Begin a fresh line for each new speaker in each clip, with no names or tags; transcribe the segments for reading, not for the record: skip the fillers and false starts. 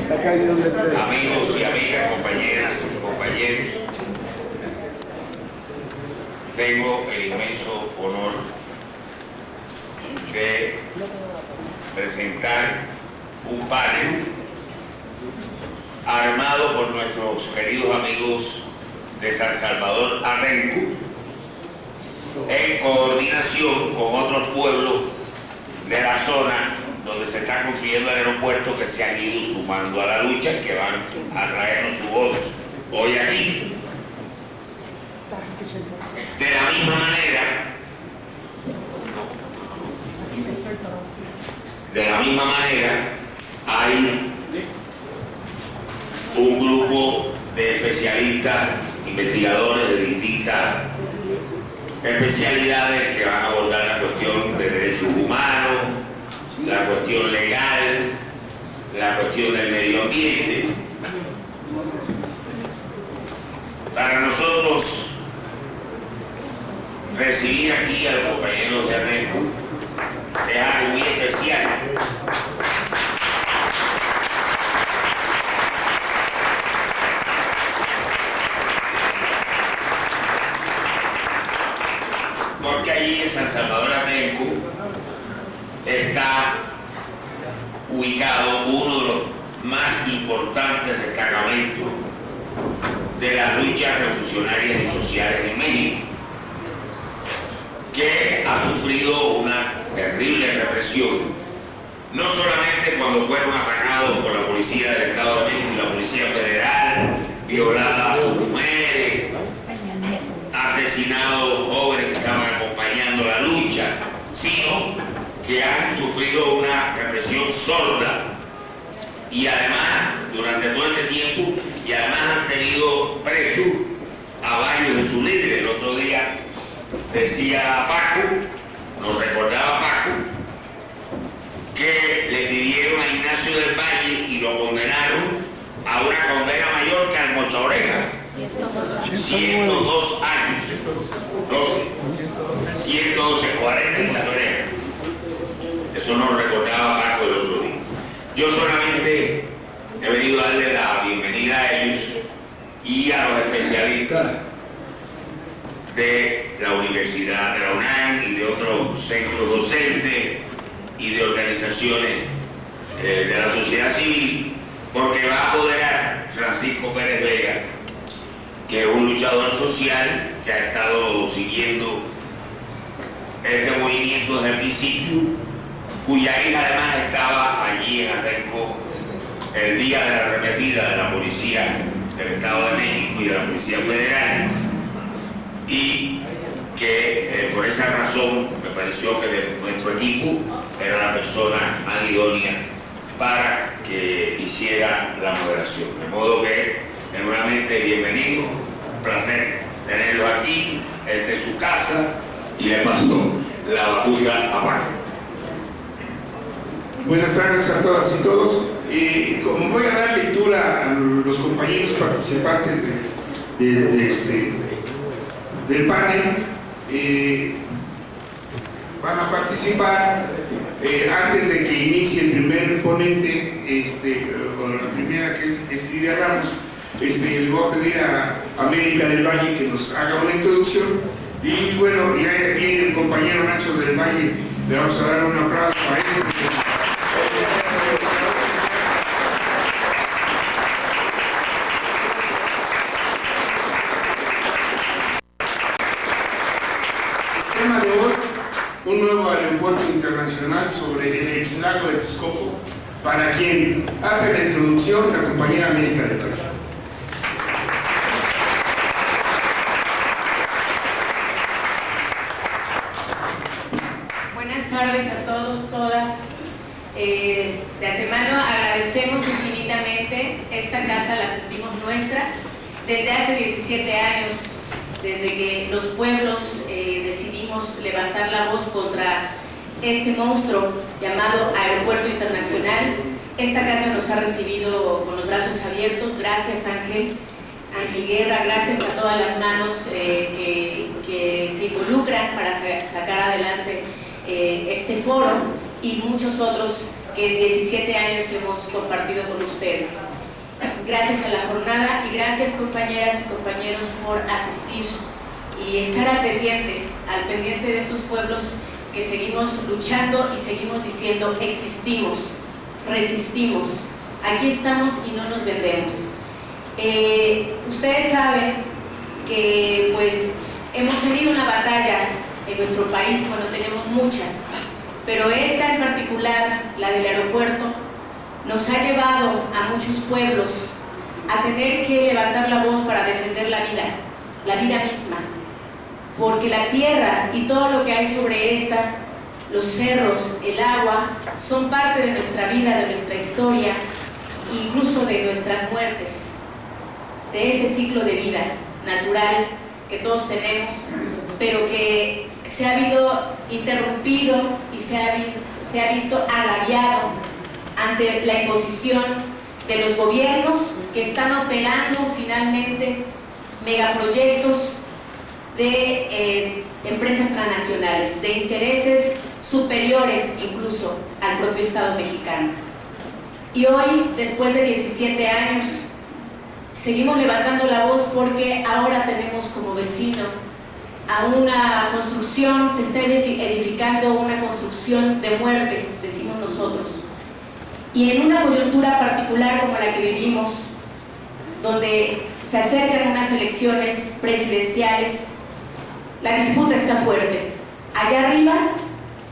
amigos y amigas, compañeras y compañeros, tengo el inmenso honor de presentar un panel armado por nuestros queridos amigos de San Salvador Atenco, en coordinación con otros pueblos de la zona donde se está construyendo el aeropuerto, que se han ido sumando a la lucha y que van a traernos su voz hoy aquí. De la misma manera, hay un grupo de especialistas, investigadores de distintas especialidades que van a abordar la cuestión de derechos humanos, la cuestión legal, la cuestión del medio ambiente. Para nosotros, recibir aquí a los compañeros de Atenco es algo muy especial. Porque allí en San Salvador Atenco está ubicado uno de los más importantes destacamentos de las luchas revolucionarias y sociales en México, que ha sufrido una terrible represión, no solamente cuando fueron atacados por la policía del Estado de México y la Policía Federal, violadas a sus mujeres, asesinados jóvenes que estaban acompañando la lucha, sino que han sufrido una represión sorda y además, durante todo este tiempo, y además han tenido presos a varios de sus líderes. El otro día decía Paco, nos recordaba Paco, que le pidieron a Ignacio del Valle y lo condenaron a una condena mayor que al Mocha Oreja. 102 años. 112, 40 en Mocha Oreja. Eso nos recordaba Paco el otro día. Yo solamente he venido a darle la bienvenida a ellos y a los especialistas de la Universidad de la UNAM y de otros centros docentes y de organizaciones de la sociedad civil, porque va a apoderar Francisco Pérez Vega, que es un luchador social que ha estado siguiendo este movimiento desde el principio, cuya hija además estaba allí en Atenco el día de la arremetida de la policía del Estado de México y de la Policía Federal, y que por esa razón me pareció que de nuestro equipo era la persona más idónea para que hiciera la moderación. De modo que, nuevamente, bienvenido, un placer tenerlos aquí, esta es su casa, y le paso la batuta a Paco.
Buenas tardes a todas y todos. Como voy a dar lectura a los compañeros participantes del panel, van a participar antes de que inicie el primer ponente, o la primera, que es Lidia Ramos. Le voy a pedir a América del Valle que nos haga una introducción, y bueno, ya viene el compañero Nacho del Valle, le vamos a dar un aplauso a él. El tema de hoy, un nuevo aeropuerto internacional sobre el ex-lago de Texcoco, para quien hace la introducción la compañera América del Valle.
Buenas tardes a todos, todas. De antemano agradecemos infinitamente esta casa, la sentimos nuestra desde hace 17 años, desde que los pueblos decidimos levantar la voz contra este monstruo llamado Aeropuerto Internacional. Esta casa nos ha recibido con los brazos abiertos. Gracias, Ángel Guerra, gracias a todas las manos que se involucran para sacar adelante este foro, y muchos otros que en 17 años hemos compartido con ustedes. Gracias a la jornada y gracias, compañeras y compañeros, por asistir y estar al pendiente de estos pueblos que seguimos luchando y seguimos diciendo: existimos, resistimos, aquí estamos y no nos vendemos. Ustedes saben que pues hemos tenido una batalla en nuestro país, bueno, tenemos muchas, pero esta en particular, la del aeropuerto, nos ha llevado a muchos pueblos a tener que levantar la voz para defender la vida misma, porque la tierra y todo lo que hay sobre esta, los cerros, el agua, son parte de nuestra vida, de nuestra historia, incluso de nuestras muertes, de ese ciclo de vida natural que todos tenemos, pero que se ha habido interrumpido y se ha visto agraviado ante la imposición de los gobiernos que están operando finalmente megaproyectos de empresas transnacionales, de intereses superiores incluso al propio Estado mexicano. Y hoy, después de 17 años, seguimos levantando la voz porque ahora tenemos como vecino a una construcción, se está edificando una construcción de muerte, decimos nosotros. Y en una coyuntura particular como la que vivimos, donde se acercan unas elecciones presidenciales, la disputa está fuerte. Allá arriba,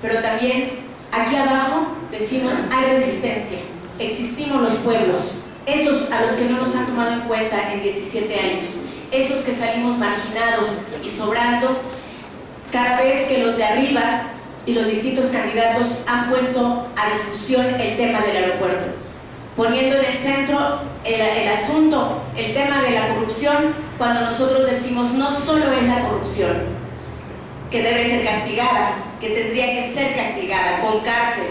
pero también aquí abajo, decimos: hay resistencia, existimos los pueblos, esos a los que no nos han tomado en cuenta en 17 años, esos que salimos marginados y sobrando cada vez que los de arriba y los distintos candidatos han puesto a discusión el tema del aeropuerto, poniendo en el centro el asunto, el tema de la corrupción, cuando nosotros decimos: no solo es la corrupción que debe ser castigada, que tendría que ser castigada con cárcel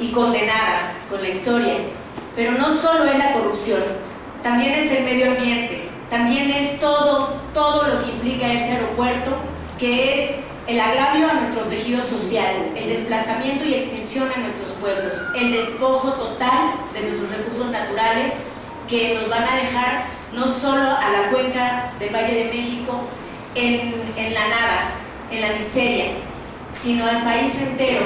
y condenada con la historia, pero no solo es la corrupción, también es el medio ambiente, también es todo lo que implica ese aeropuerto, que es el agravio a nuestro tejido social, el desplazamiento y extinción a nuestros pueblos, el despojo total de nuestros recursos naturales que nos van a dejar no solo a la cuenca del Valle de México en la nada, en la miseria, sino al país entero,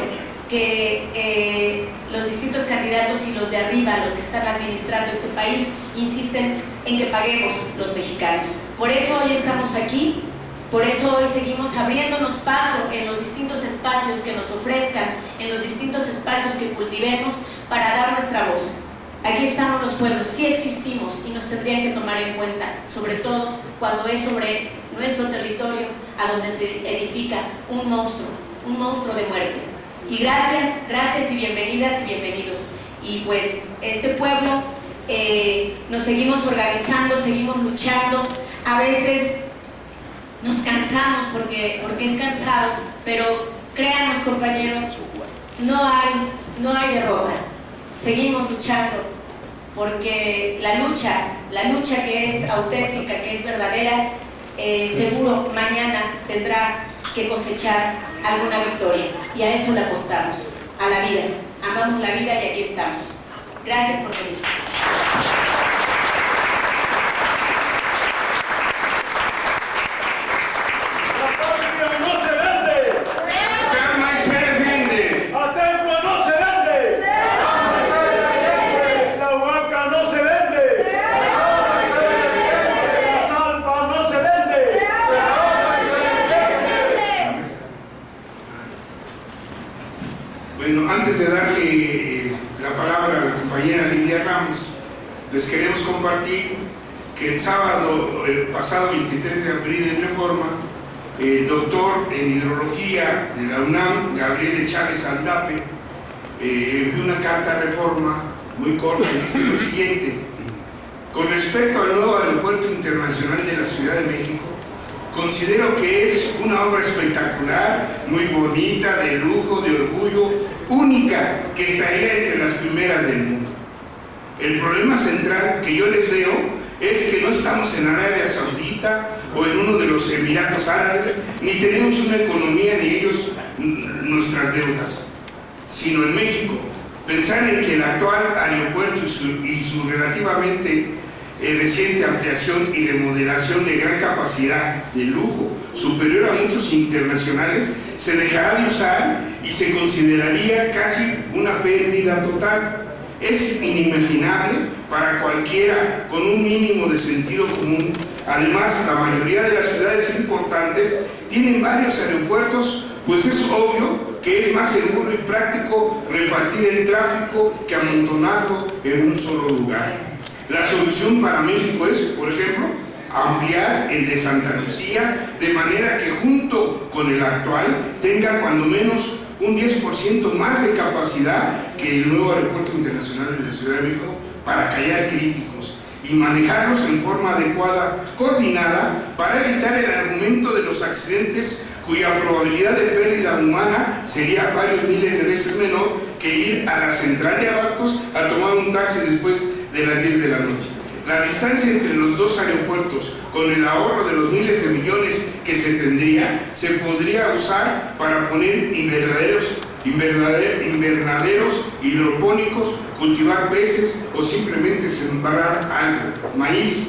que los distintos candidatos y los de arriba, los que están administrando este país, insisten en que paguemos los mexicanos. Por eso hoy estamos aquí. Por eso hoy seguimos abriéndonos paso en los distintos espacios que nos ofrezcan, en los distintos espacios que cultivemos para dar nuestra voz. Aquí estamos los pueblos, sí existimos y nos tendrían que tomar en cuenta, sobre todo cuando es sobre nuestro territorio a donde se edifica un monstruo de muerte. Y gracias y bienvenidas y bienvenidos. Y pues este pueblo nos seguimos organizando, seguimos luchando, a veces nos cansamos porque es cansado, pero créanos, compañeros, no hay derrota. Seguimos luchando porque la lucha que es auténtica, que es verdadera, seguro mañana tendrá que cosechar alguna victoria, y a eso le apostamos, a la vida. Amamos la vida y aquí estamos. Gracias por venir.
Bueno, antes de darle la palabra a la compañera Lidia Ramos, les queremos compartir que el sábado, el pasado 23 de abril en Reforma, el doctor en hidrología de la UNAM, Gabriel Chávez Aldape, envió una carta a Reforma muy corta y dice lo siguiente: con respecto al nuevo aeropuerto internacional de la Ciudad de México, considero que es una obra espectacular, muy bonita, de lujo, de orgullo, única, que estaría entre las primeras del mundo. El problema central que yo les veo es que no estamos en Arabia Saudita o en uno de los Emiratos Árabes, ni tenemos una economía ni ellos nuestras deudas. sino en México. Pensar en que el actual aeropuerto y su relativamente reciente ampliación y remodelación de gran capacidad, de lujo, superior a muchos internacionales, se dejará de usar y se consideraría casi una pérdida total. Es inimaginable para cualquiera con un mínimo de sentido común. Además, la mayoría de las ciudades importantes tienen varios aeropuertos, pues es obvio que es más seguro y práctico repartir el tráfico que amontonarlo en un solo lugar. La solución para México es, por ejemplo, ampliar el de Santa Lucía de manera que junto con el actual tenga cuando menos un 10% más de capacidad que el nuevo aeropuerto internacional de la Ciudad de México para callar críticos y manejarlos en forma adecuada, coordinada, para evitar el argumento de los accidentes cuya probabilidad de pérdida humana sería varios miles de veces menor que ir a la central de abastos a tomar un taxi después de las 10 de la noche. La distancia entre los dos aeropuertos, con el ahorro de los miles de millones que se tendría, se podría usar para poner invernaderos hidropónicos, cultivar peces o simplemente sembrar algo, maíz,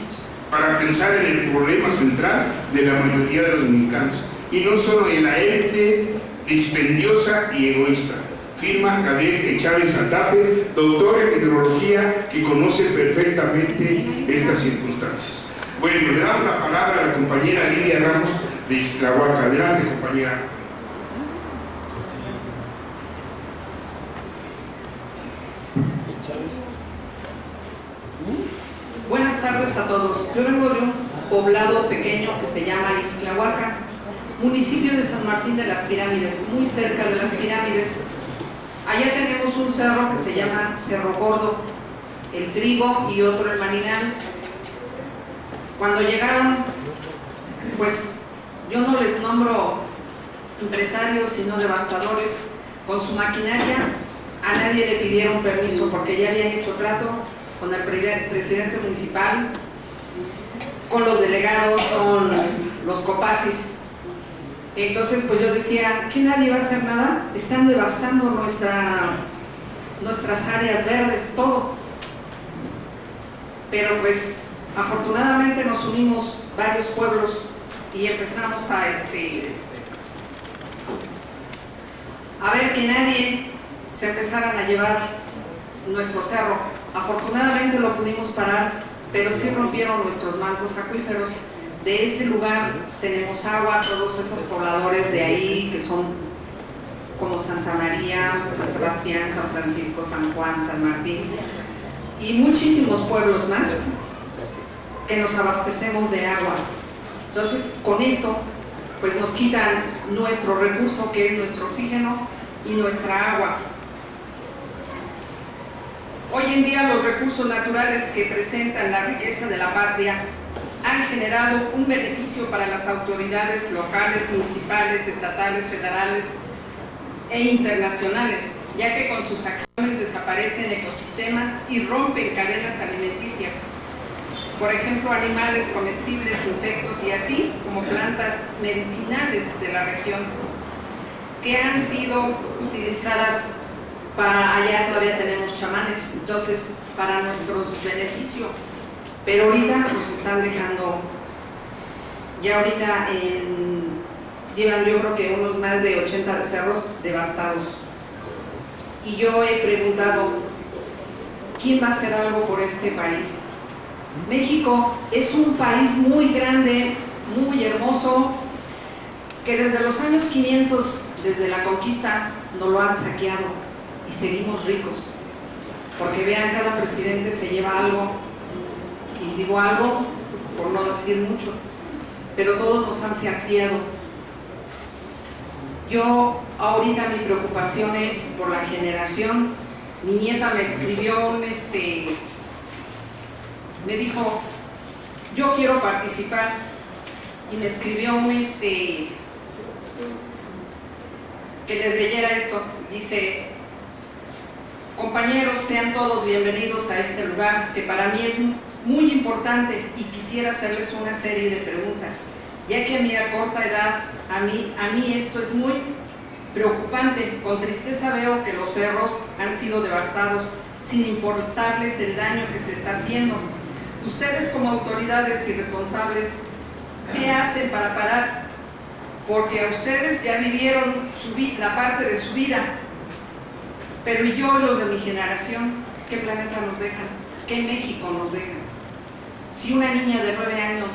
para pensar en el problema central de la mayoría de los mexicanos, y no solo en la élite dispendiosa y egoísta. Firma Gabriel Chávez Atape, doctor en hidrología, que conoce perfectamente estas circunstancias. Bueno, le damos la palabra a la compañera Lidia Ramos de Ixtlahuaca. Adelante, compañera.
Buenas tardes a todos. Yo vengo de un poblado pequeño que se llama Ixtlahuaca, municipio de San Martín de las Pirámides, muy cerca de las pirámides. Allá tenemos un cerro que se llama Cerro Gordo, el Trigo y otro el Maninal. Cuando llegaron, pues yo no les nombro empresarios sino devastadores, con su maquinaria, a nadie le pidieron permiso porque ya habían hecho trato con el presidente municipal, con los delegados, con los copacis. Entonces pues yo decía, ¿que nadie va a hacer nada? Están devastando nuestras áreas verdes, todo. Pero pues afortunadamente nos unimos varios pueblos y empezamos a ver que nadie se empezaran a llevar nuestro cerro. Afortunadamente lo pudimos parar, pero sí rompieron nuestros mantos acuíferos. De ese lugar tenemos agua, todos esos pobladores de ahí que son como Santa María, San Sebastián, San Francisco, San Juan, San Martín y muchísimos pueblos más que nos abastecemos de agua. Entonces con esto pues nos quitan nuestro recurso que es nuestro oxígeno y nuestra agua. Hoy en día los recursos naturales que presentan la riqueza de la patria han generado un beneficio para las autoridades locales, municipales, estatales, federales e internacionales, ya que con sus acciones desaparecen ecosistemas y rompen cadenas alimenticias. Por ejemplo, animales comestibles, insectos y así como plantas medicinales de la región que han sido utilizadas para allá todavía tenemos chamanes, entonces para nuestros beneficios. Pero ahorita nos están dejando, ya ahorita llevan yo creo que unos más de 80 cerros devastados. Y yo he preguntado, ¿quién va a hacer algo por este país? México es un país muy grande, muy hermoso, que desde los años 500, desde la conquista, nos lo han saqueado y seguimos ricos. Porque vean, cada presidente se lleva algo. Y digo algo por no decir mucho, pero todos nos han saqueado. Yo ahorita mi preocupación es por la generación. Mi nieta me escribió me dijo, yo quiero participar, y me escribió que les leyera esto. Dice: compañeros, sean todos bienvenidos a este lugar que para mí es muy importante, y quisiera hacerles una serie de preguntas, ya que a mi corta edad, a mí esto es muy, Preocupante, con tristeza veo que los cerros han sido devastados sin importarles el daño que se está haciendo. Ustedes como autoridades y responsables, ¿qué hacen para parar? Porque a ustedes ya vivieron la parte de su vida, pero yo, los de mi generación, ¿qué planeta nos dejan? ¿Qué México nos dejan? Si una niña de 9 años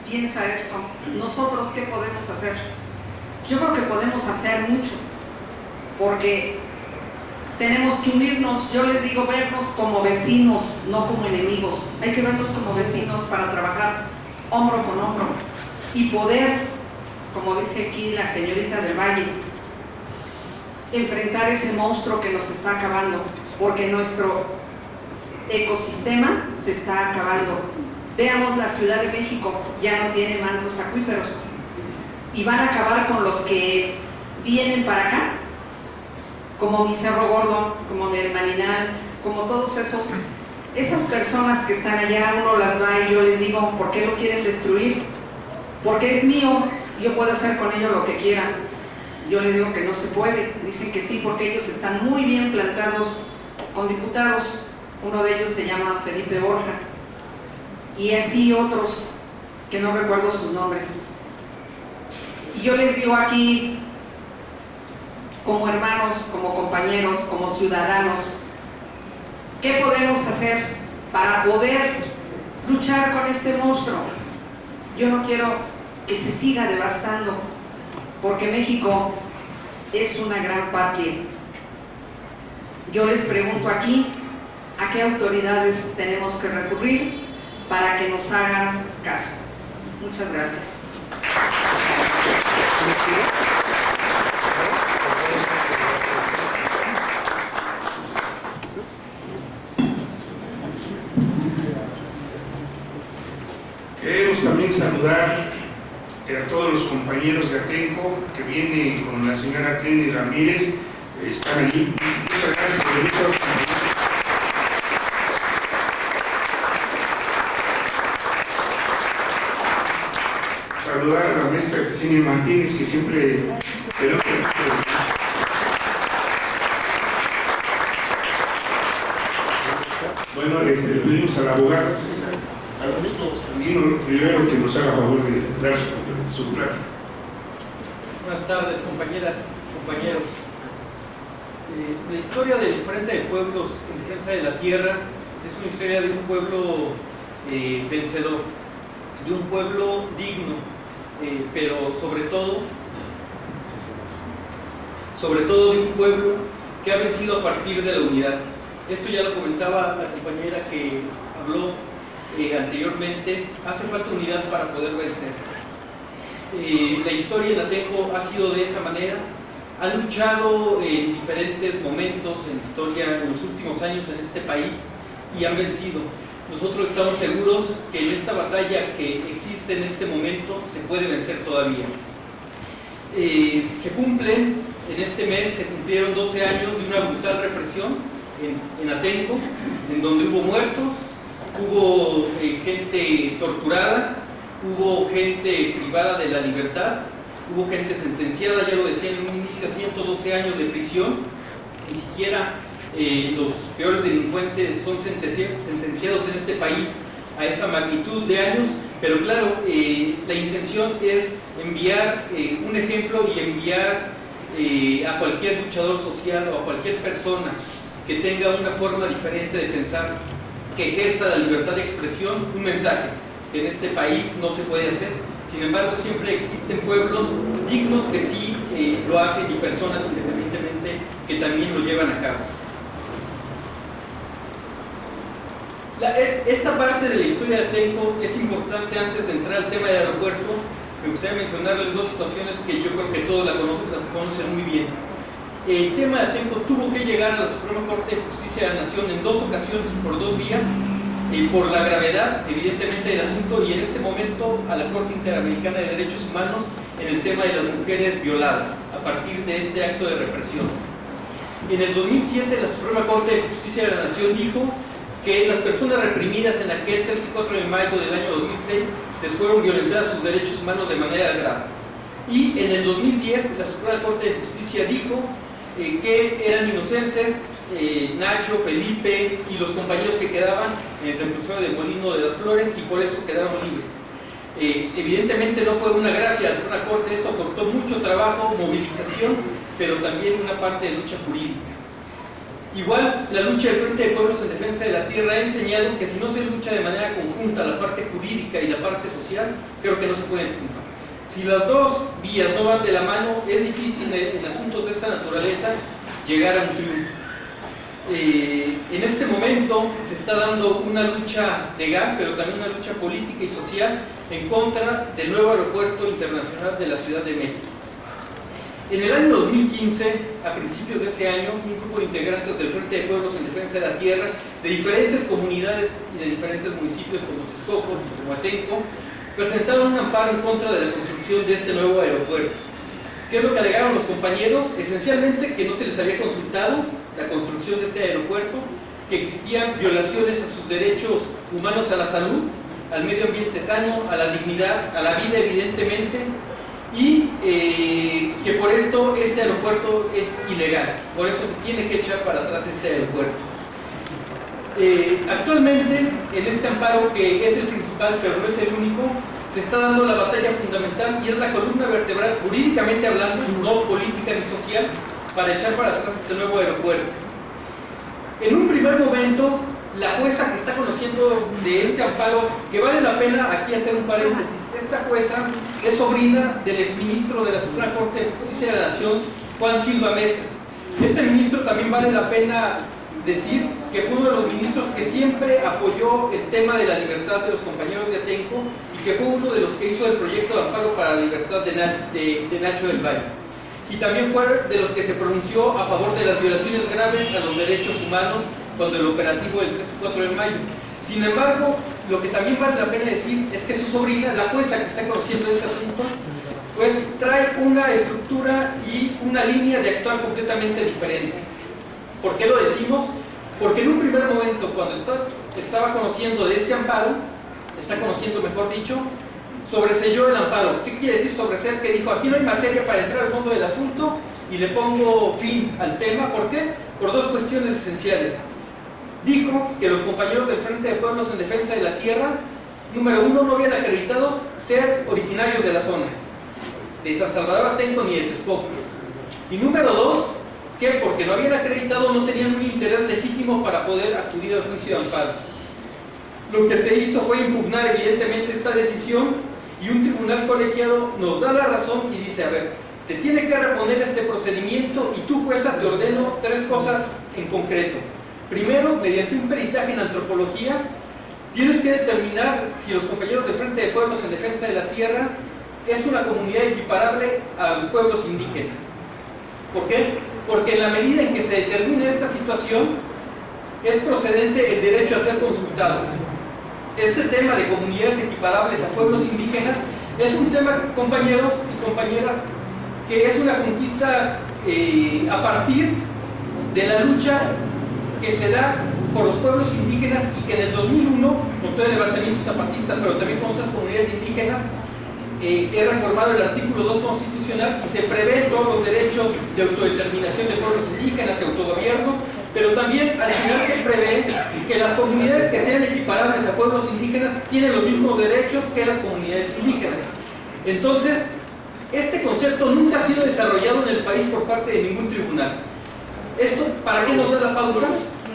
piensa esto, ¿nosotros qué podemos hacer? Yo creo que podemos hacer mucho, porque tenemos que unirnos. Yo les digo, vernos como vecinos, no como enemigos. Hay que vernos como vecinos para trabajar hombro con hombro y poder, como dice aquí la señorita del Valle, enfrentar ese monstruo que nos está acabando, porque nuestro ecosistema se está acabando. Veamos la Ciudad de México, ya no tiene mantos acuíferos y van a acabar con los que vienen para acá, como mi Cerro Gordo, como mi Hermaninal, como todos esas personas que están allá. Uno las va y yo les digo, ¿por qué lo quieren destruir? Porque es mío, yo puedo hacer con ello lo que quiera. Yo les digo que no se puede. Dicen que sí, porque ellos están muy bien plantados con diputados. Uno de ellos se llama Felipe Borja, y así otros que no recuerdo sus nombres. Y yo les digo aquí, como hermanos, como compañeros, como ciudadanos, ¿qué podemos hacer para poder luchar con este monstruo? Yo no quiero que se siga devastando, porque México es una gran patria. Yo les pregunto aquí, ¿a qué autoridades tenemos que recurrir para que nos hagan caso? Muchas gracias.
Queremos también saludar a todos los compañeros de Atenco que vienen con la señora Trini Ramírez, están allí. Muchas gracias por venir todos. Saludar a la maestra Virginia Martínez, que siempre bueno, le pedimos al abogado César Augusto Sandino Rivero que nos haga favor de dar su plática.
Buenas tardes, compañeras, compañeros. La historia del Frente de Pueblos en Defensa de la Tierra es una historia de un pueblo vencedor, de un pueblo digno, pero sobre todo de un pueblo que ha vencido a partir de la unidad. Esto ya lo comentaba la compañera que habló anteriormente. Hace falta unidad para poder vencer. La historia en Atenco ha sido de esa manera. Ha luchado en diferentes momentos en la historia en los últimos años en este país y han vencido. Nosotros estamos seguros que en esta batalla que existe en este momento se puede vencer todavía. Se cumplen, en este mes se cumplieron 12 años de una brutal represión en Atenco, en donde hubo muertos, hubo gente torturada, hubo gente privada de la libertad, hubo gente sentenciada, ya lo decía en un inicio, a 112 años de prisión. Ni siquiera los peores delincuentes son sentenciados en este país a esa magnitud de años, pero claro, la intención es enviar un ejemplo y enviar a cualquier luchador social o a cualquier persona que tenga una forma diferente de pensar, que ejerza la libertad de expresión, un mensaje que en este país no se puede hacer. Sin embargo, siempre existen pueblos dignos que sí lo hacen y personas independientemente que también lo llevan a cabo. Esta parte de la historia de Atenco es importante. Antes de entrar al tema del aeropuerto, me gustaría mencionarles dos situaciones que yo creo que todos las conocen muy bien. El tema de Atenco tuvo que llegar a la Suprema Corte de Justicia de la Nación en dos ocasiones y por dos vías, por la gravedad, evidentemente, del asunto, y en este momento a la Corte Interamericana de Derechos Humanos en el tema de las mujeres violadas a partir de este acto de represión. En el 2007, la Suprema Corte de Justicia de la Nación dijo que las personas reprimidas en aquel 3 y 4 de mayo del año 2006 les fueron violentadas sus derechos humanos de manera grave. y en el 2010 la Suprema Corte de Justicia dijo que eran inocentes Nacho, Felipe y los compañeros que quedaban en el reclusorio de Molino de las Flores, y por eso quedaron libres. Evidentemente no fue una gracia a la Suprema Corte, esto costó mucho trabajo, movilización, pero también una parte de lucha jurídica. Igual, la lucha del Frente de Pueblos en Defensa de la Tierra ha enseñado que si no se lucha de manera conjunta la parte jurídica y la parte social, creo que no se pueden triunfar. Si las dos vías no van de la mano, es difícil en asuntos de esta naturaleza llegar a un triunfo. En este momento se está dando una lucha legal, pero también una lucha política y social en contra del nuevo aeropuerto internacional de la Ciudad de México. En el año 2015, a principios de ese año, un grupo de integrantes del Frente de Pueblos en Defensa de la Tierra, de diferentes comunidades y de diferentes municipios como Texcoco y como Atenco, presentaron un amparo en contra de la construcción de este nuevo aeropuerto. ¿Qué es lo que alegaron los compañeros? Esencialmente que no se les había consultado la construcción de este aeropuerto, que existían violaciones a sus derechos humanos a la salud, al medio ambiente sano, a la dignidad, a la vida evidentemente, y que por esto este aeropuerto es ilegal, por eso se tiene que echar para atrás este aeropuerto. Actualmente, en este amparo, que es el principal pero no es el único, se está dando la batalla fundamental y es la columna vertebral, jurídicamente hablando, no política ni social, para echar para atrás este nuevo aeropuerto. En un primer momento, la jueza que está conociendo de este amparo, que vale la pena aquí hacer un paréntesis, esta jueza es sobrina del exministro de la Suprema Corte de Justicia de la Nación, Juan Silva Mesa. Este ministro también vale la pena decir que fue uno de los ministros que siempre apoyó el tema de la libertad de los compañeros de Atenco y que fue uno de los que hizo el proyecto de amparo para la libertad de Nacho del Valle. Y también fue de los que se pronunció a favor de las violaciones graves a los derechos humanos cuando el operativo del 3 y 4 de mayo. Sin embargo, lo que también vale la pena decir es que su sobrina, la jueza que está conociendo este asunto, pues trae una estructura y una línea de actuar completamente diferente. ¿Por qué lo decimos? Porque en un primer momento, cuando estaba conociendo de este amparo, está conociendo, mejor dicho, sobreselló el amparo. ¿Qué quiere decir sobreseer? Que dijo, aquí no hay materia para entrar al fondo del asunto y le pongo fin al tema. ¿Por qué? Por dos cuestiones esenciales. Dijo que los compañeros del Frente de Pueblos en Defensa de la Tierra, número uno, no habían acreditado ser originarios de la zona, de San Salvador Atenco ni de Texcoco. Y número dos, que porque no habían acreditado no tenían un interés legítimo para poder acudir al juicio de amparo. Lo que se hizo fue impugnar evidentemente esta decisión y un tribunal colegiado nos da la razón y dice, a ver, se tiene que reponer este procedimiento y tú, jueza, te ordeno tres cosas en concreto. Primero, mediante un peritaje en antropología, tienes que determinar si los compañeros del Frente de Pueblos en Defensa de la Tierra es una comunidad equiparable a los pueblos indígenas. ¿Por qué? Porque en la medida en que se determine esta situación, es procedente el derecho a ser consultados. Este tema de comunidades equiparables a pueblos indígenas es un tema, compañeros y compañeras, que es una conquista a partir de la lucha que se da por los pueblos indígenas y que en el 2001, con todo el levantamiento zapatista, pero también con otras comunidades indígenas, es reformado el artículo 2 constitucional y se prevé todos los derechos de autodeterminación de pueblos indígenas y autogobierno, pero también al final se prevé que las comunidades que sean equiparables a pueblos indígenas tienen los mismos derechos que las comunidades indígenas. Entonces, este concepto nunca ha sido desarrollado en el país por parte de ningún tribunal. ¿Esto para qué nos da la pauta?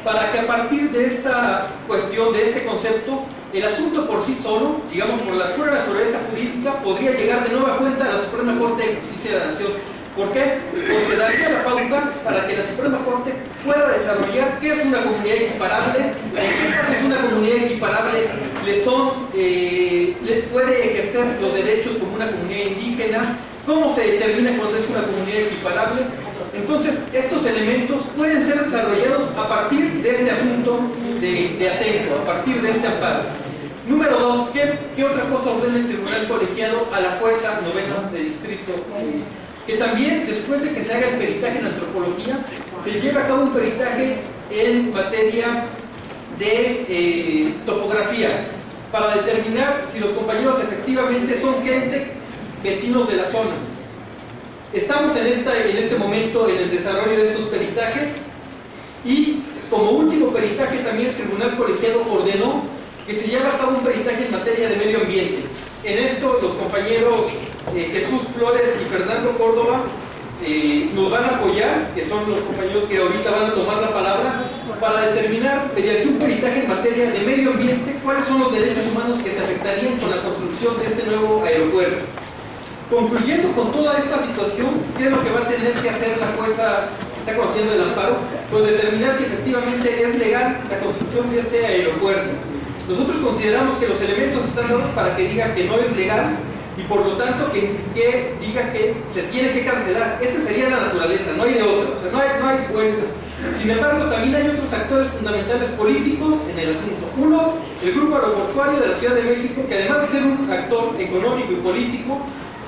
Para que a partir de esta cuestión, de este concepto, el asunto por sí solo, digamos por la pura naturaleza jurídica, podría llegar de nueva cuenta a la Suprema Corte de Justicia de la Nación. ¿Por qué? Porque daría la pauta para que la Suprema Corte pueda desarrollar qué es una comunidad equiparable, en qué caso es una comunidad equiparable, le puede ejercer los derechos como una comunidad indígena, cómo se determina cuando es una comunidad equiparable. Entonces, estos elementos pueden ser desarrollados a partir de este asunto de Atenco, a partir de este amparo. Número dos, ¿qué otra cosa ordena el tribunal colegiado a la jueza novena de distrito? Que también, después de que se haga el peritaje en antropología, se lleve a cabo un peritaje en materia de topografía, para determinar si los compañeros efectivamente son gente, vecinos de la zona. Estamos en este momento en el desarrollo de estos peritajes y como último peritaje también el Tribunal Colegiado ordenó que se lleve a cabo un peritaje en materia de medio ambiente. En esto los compañeros Jesús Flores y Fernando Córdoba nos van a apoyar, que son los compañeros que ahorita van a tomar la palabra, para determinar mediante un peritaje en materia de medio ambiente cuáles son los derechos humanos que se afectarían con la construcción de este nuevo aeropuerto. Concluyendo con toda esta situación, ¿qué es lo que va a tener que hacer la jueza que está conociendo el amparo? Pues determinar si efectivamente es legal la construcción de este aeropuerto. Nosotros consideramos que los elementos están dados para que diga que no es legal y por lo tanto que diga que se tiene que cancelar. Esa sería la naturaleza, no hay de otra, o sea, no hay vuelta. Sin embargo, también hay otros actores fundamentales políticos en el asunto. Uno, el Grupo Aeroportuario de la Ciudad de México, que además de ser un actor económico y político,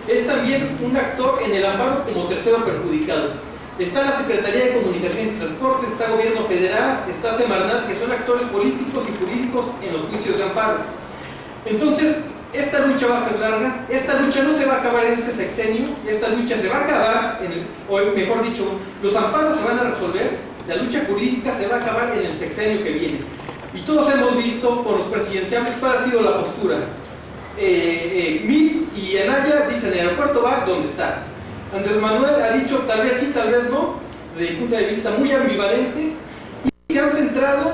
es también un actor en el amparo como tercero perjudicado. Está la Secretaría de Comunicaciones y Transportes, está Gobierno Federal, está Semarnat, que son actores políticos y jurídicos en los juicios de amparo. Entonces, esta lucha va a ser larga, esta lucha no se va a acabar en este sexenio, esta lucha se va a acabar, o mejor dicho, los amparos se van a resolver, la lucha jurídica se va a acabar en el sexenio que viene. Y todos hemos visto con los presidenciales cuál ha sido la postura. Mid y Anaya dicen el aeropuerto va donde está. Andrés Manuel ha dicho tal vez sí, tal vez no, desde mi punto de vista muy ambivalente, y se han centrado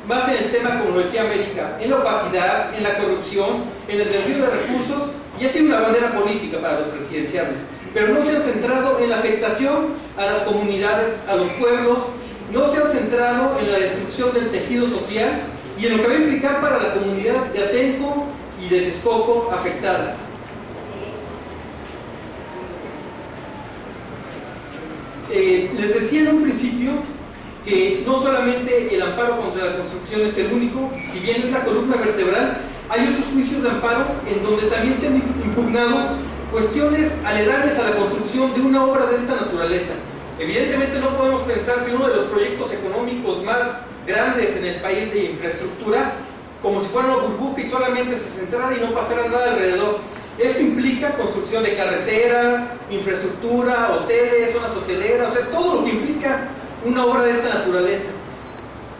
más en el tema, como lo decía América, en la opacidad, en la corrupción, en el desvío de recursos, y ha sido una bandera política para los presidenciales, pero no se han centrado en la afectación a las comunidades, a los pueblos, no se han centrado en la destrucción del tejido social y en lo que va a implicar para la comunidad de Atenco y de Texcoco afectadas. Les decía en un principio que no solamente el amparo contra la construcción es el único, si bien es la columna vertebral, hay otros juicios de amparo en donde también se han impugnado cuestiones aledañas a la construcción de una obra de esta naturaleza. Evidentemente no podemos pensar que uno de los proyectos económicos más grandes en el país de infraestructura, como si fuera una burbuja y solamente se centrara y no pasara nada alrededor. Esto implica construcción de carreteras, infraestructura, hoteles, zonas hoteleras, o sea, todo lo que implica una obra de esta naturaleza.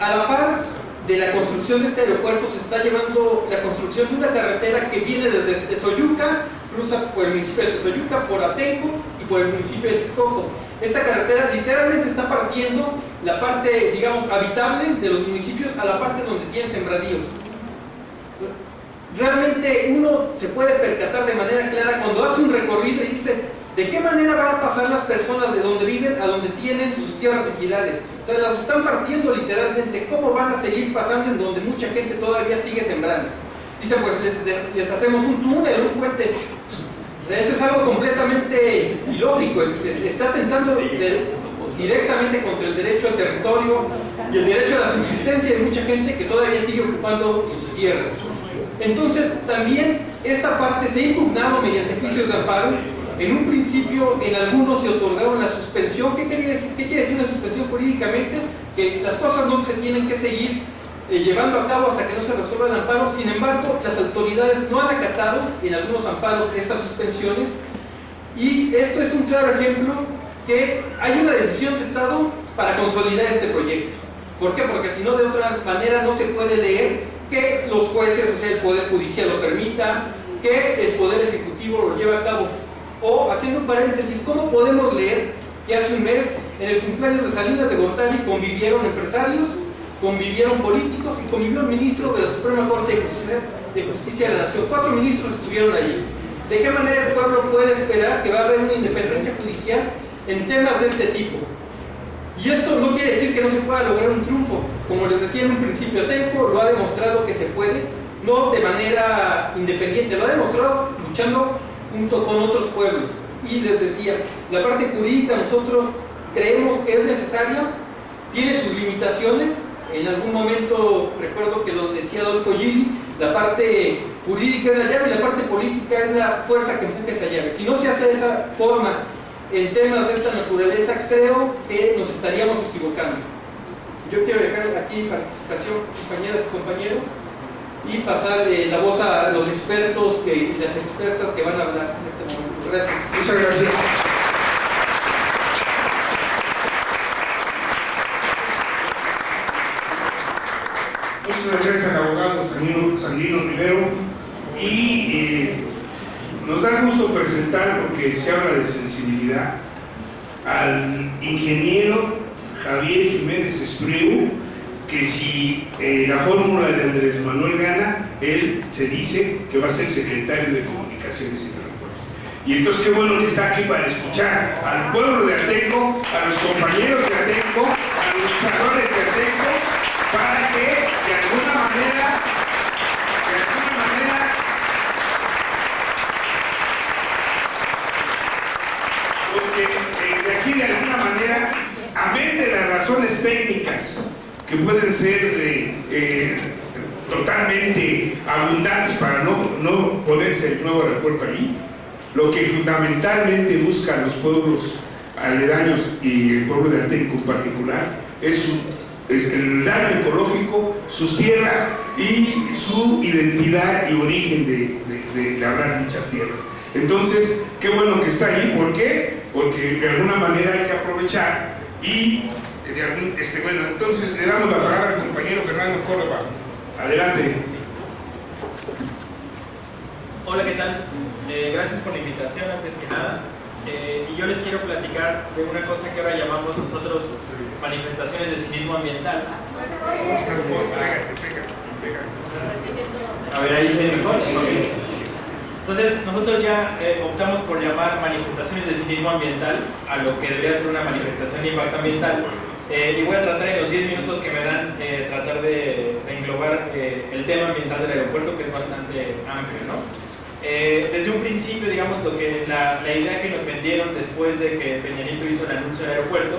A la par de la construcción de este aeropuerto se está llevando la construcción de una carretera que viene desde Tezoyuca, cruza por el municipio de Tezoyuca, por Atenco y por el municipio de Texcoco. Esta carretera literalmente está partiendo la parte, digamos, habitable de los municipios a la parte donde tienen sembradíos. Realmente uno se puede percatar de manera clara cuando hace un recorrido y dice de qué manera van a pasar las personas de donde viven a donde tienen sus tierras ejidales. Entonces las están partiendo literalmente. ¿Cómo van a seguir pasando en donde mucha gente todavía sigue sembrando? Dicen, pues les hacemos un túnel, un puente. Eso es algo completamente ilógico. Está atentando directamente contra el derecho al territorio y el derecho a la subsistencia de mucha gente que todavía sigue ocupando sus tierras. Entonces, también esta parte se ha impugnado mediante juicios de amparo. En un principio, en algunos se otorgaron la suspensión. ¿Qué quiere decir la suspensión jurídicamente? Que las cosas no se tienen que seguir llevando a cabo hasta que no se resuelva el amparo. Sin embargo, las autoridades no han acatado en algunos amparos estas suspensiones. Y esto es un claro ejemplo que hay una decisión de Estado para consolidar este proyecto. ¿Por qué? Porque si no, de otra manera no se puede leer que los jueces, o sea, el Poder Judicial lo permita, que el Poder Ejecutivo lo lleve a cabo. O, haciendo un paréntesis, ¿cómo podemos leer que hace un mes, en el cumpleaños de Salinas de Gortari, convivieron empresarios, convivieron políticos y convivieron ministros de la Suprema Corte de Justicia de la Nación? 4 ministros estuvieron allí. ¿De qué manera el pueblo puede esperar que va a haber una independencia judicial en temas de este tipo? Y esto no quiere decir que no se pueda lograr un triunfo. Como les decía en un principio, Atenco lo ha demostrado que se puede, no de manera independiente, lo ha demostrado luchando junto con otros pueblos. Y les decía, la parte jurídica nosotros creemos que es necesaria, tiene sus limitaciones. En algún momento recuerdo que lo decía Adolfo Gili, la parte jurídica es la llave y la parte política es la fuerza que empuje esa llave. Si no se hace de esa forma en temas de esta naturaleza, creo que nos estaríamos equivocando. Yo quiero dejar aquí en participación, compañeras y compañeros, y pasar la voz a los expertos y las expertas que van a hablar en este momento. Gracias.
Muchas gracias. Muchas gracias al abogado Sandino Rivero y nos da gusto presentar, porque se habla de sensibilidad, al ingeniero Javier Jiménez Espriu, que si la fórmula de Andrés Manuel gana, él se dice que va a ser secretario de Comunicaciones y Transportes. Y entonces qué bueno que está aquí para escuchar al pueblo de Atenco, a los compañeros de Atenco, a los luchadores de Atenco, para que de alguna manera de aquí de alguna manera, amén de las razones técnicas que pueden ser totalmente abundantes para no ponerse el nuevo aeropuerto allí, lo que fundamentalmente buscan los pueblos aledaños y el pueblo de Atenco en particular es el daño ecológico, sus tierras y su identidad y origen de labrar dichas tierras. Entonces, qué bueno que está ahí. ¿Por qué? Porque de alguna manera hay que aprovechar y bueno, entonces le damos la palabra al compañero Fernando Córdoba. Adelante.
Hola, ¿qué tal? Gracias por la invitación, antes que nada. Y yo les quiero platicar de una cosa que ahora llamamos nosotros manifestaciones de cinismo ambiental. A ver, ahí se ve mejor. Entonces, nosotros ya optamos por llamar manifestaciones de cinismo ambiental a lo que debería ser una manifestación de impacto ambiental. Y voy a tratar en los 10 minutos que me dan, tratar de englobar el tema ambiental del aeropuerto, que es bastante amplio, ¿no? Desde un principio, digamos, la idea que nos vendieron después de que Peña Nieto hizo el anuncio del aeropuerto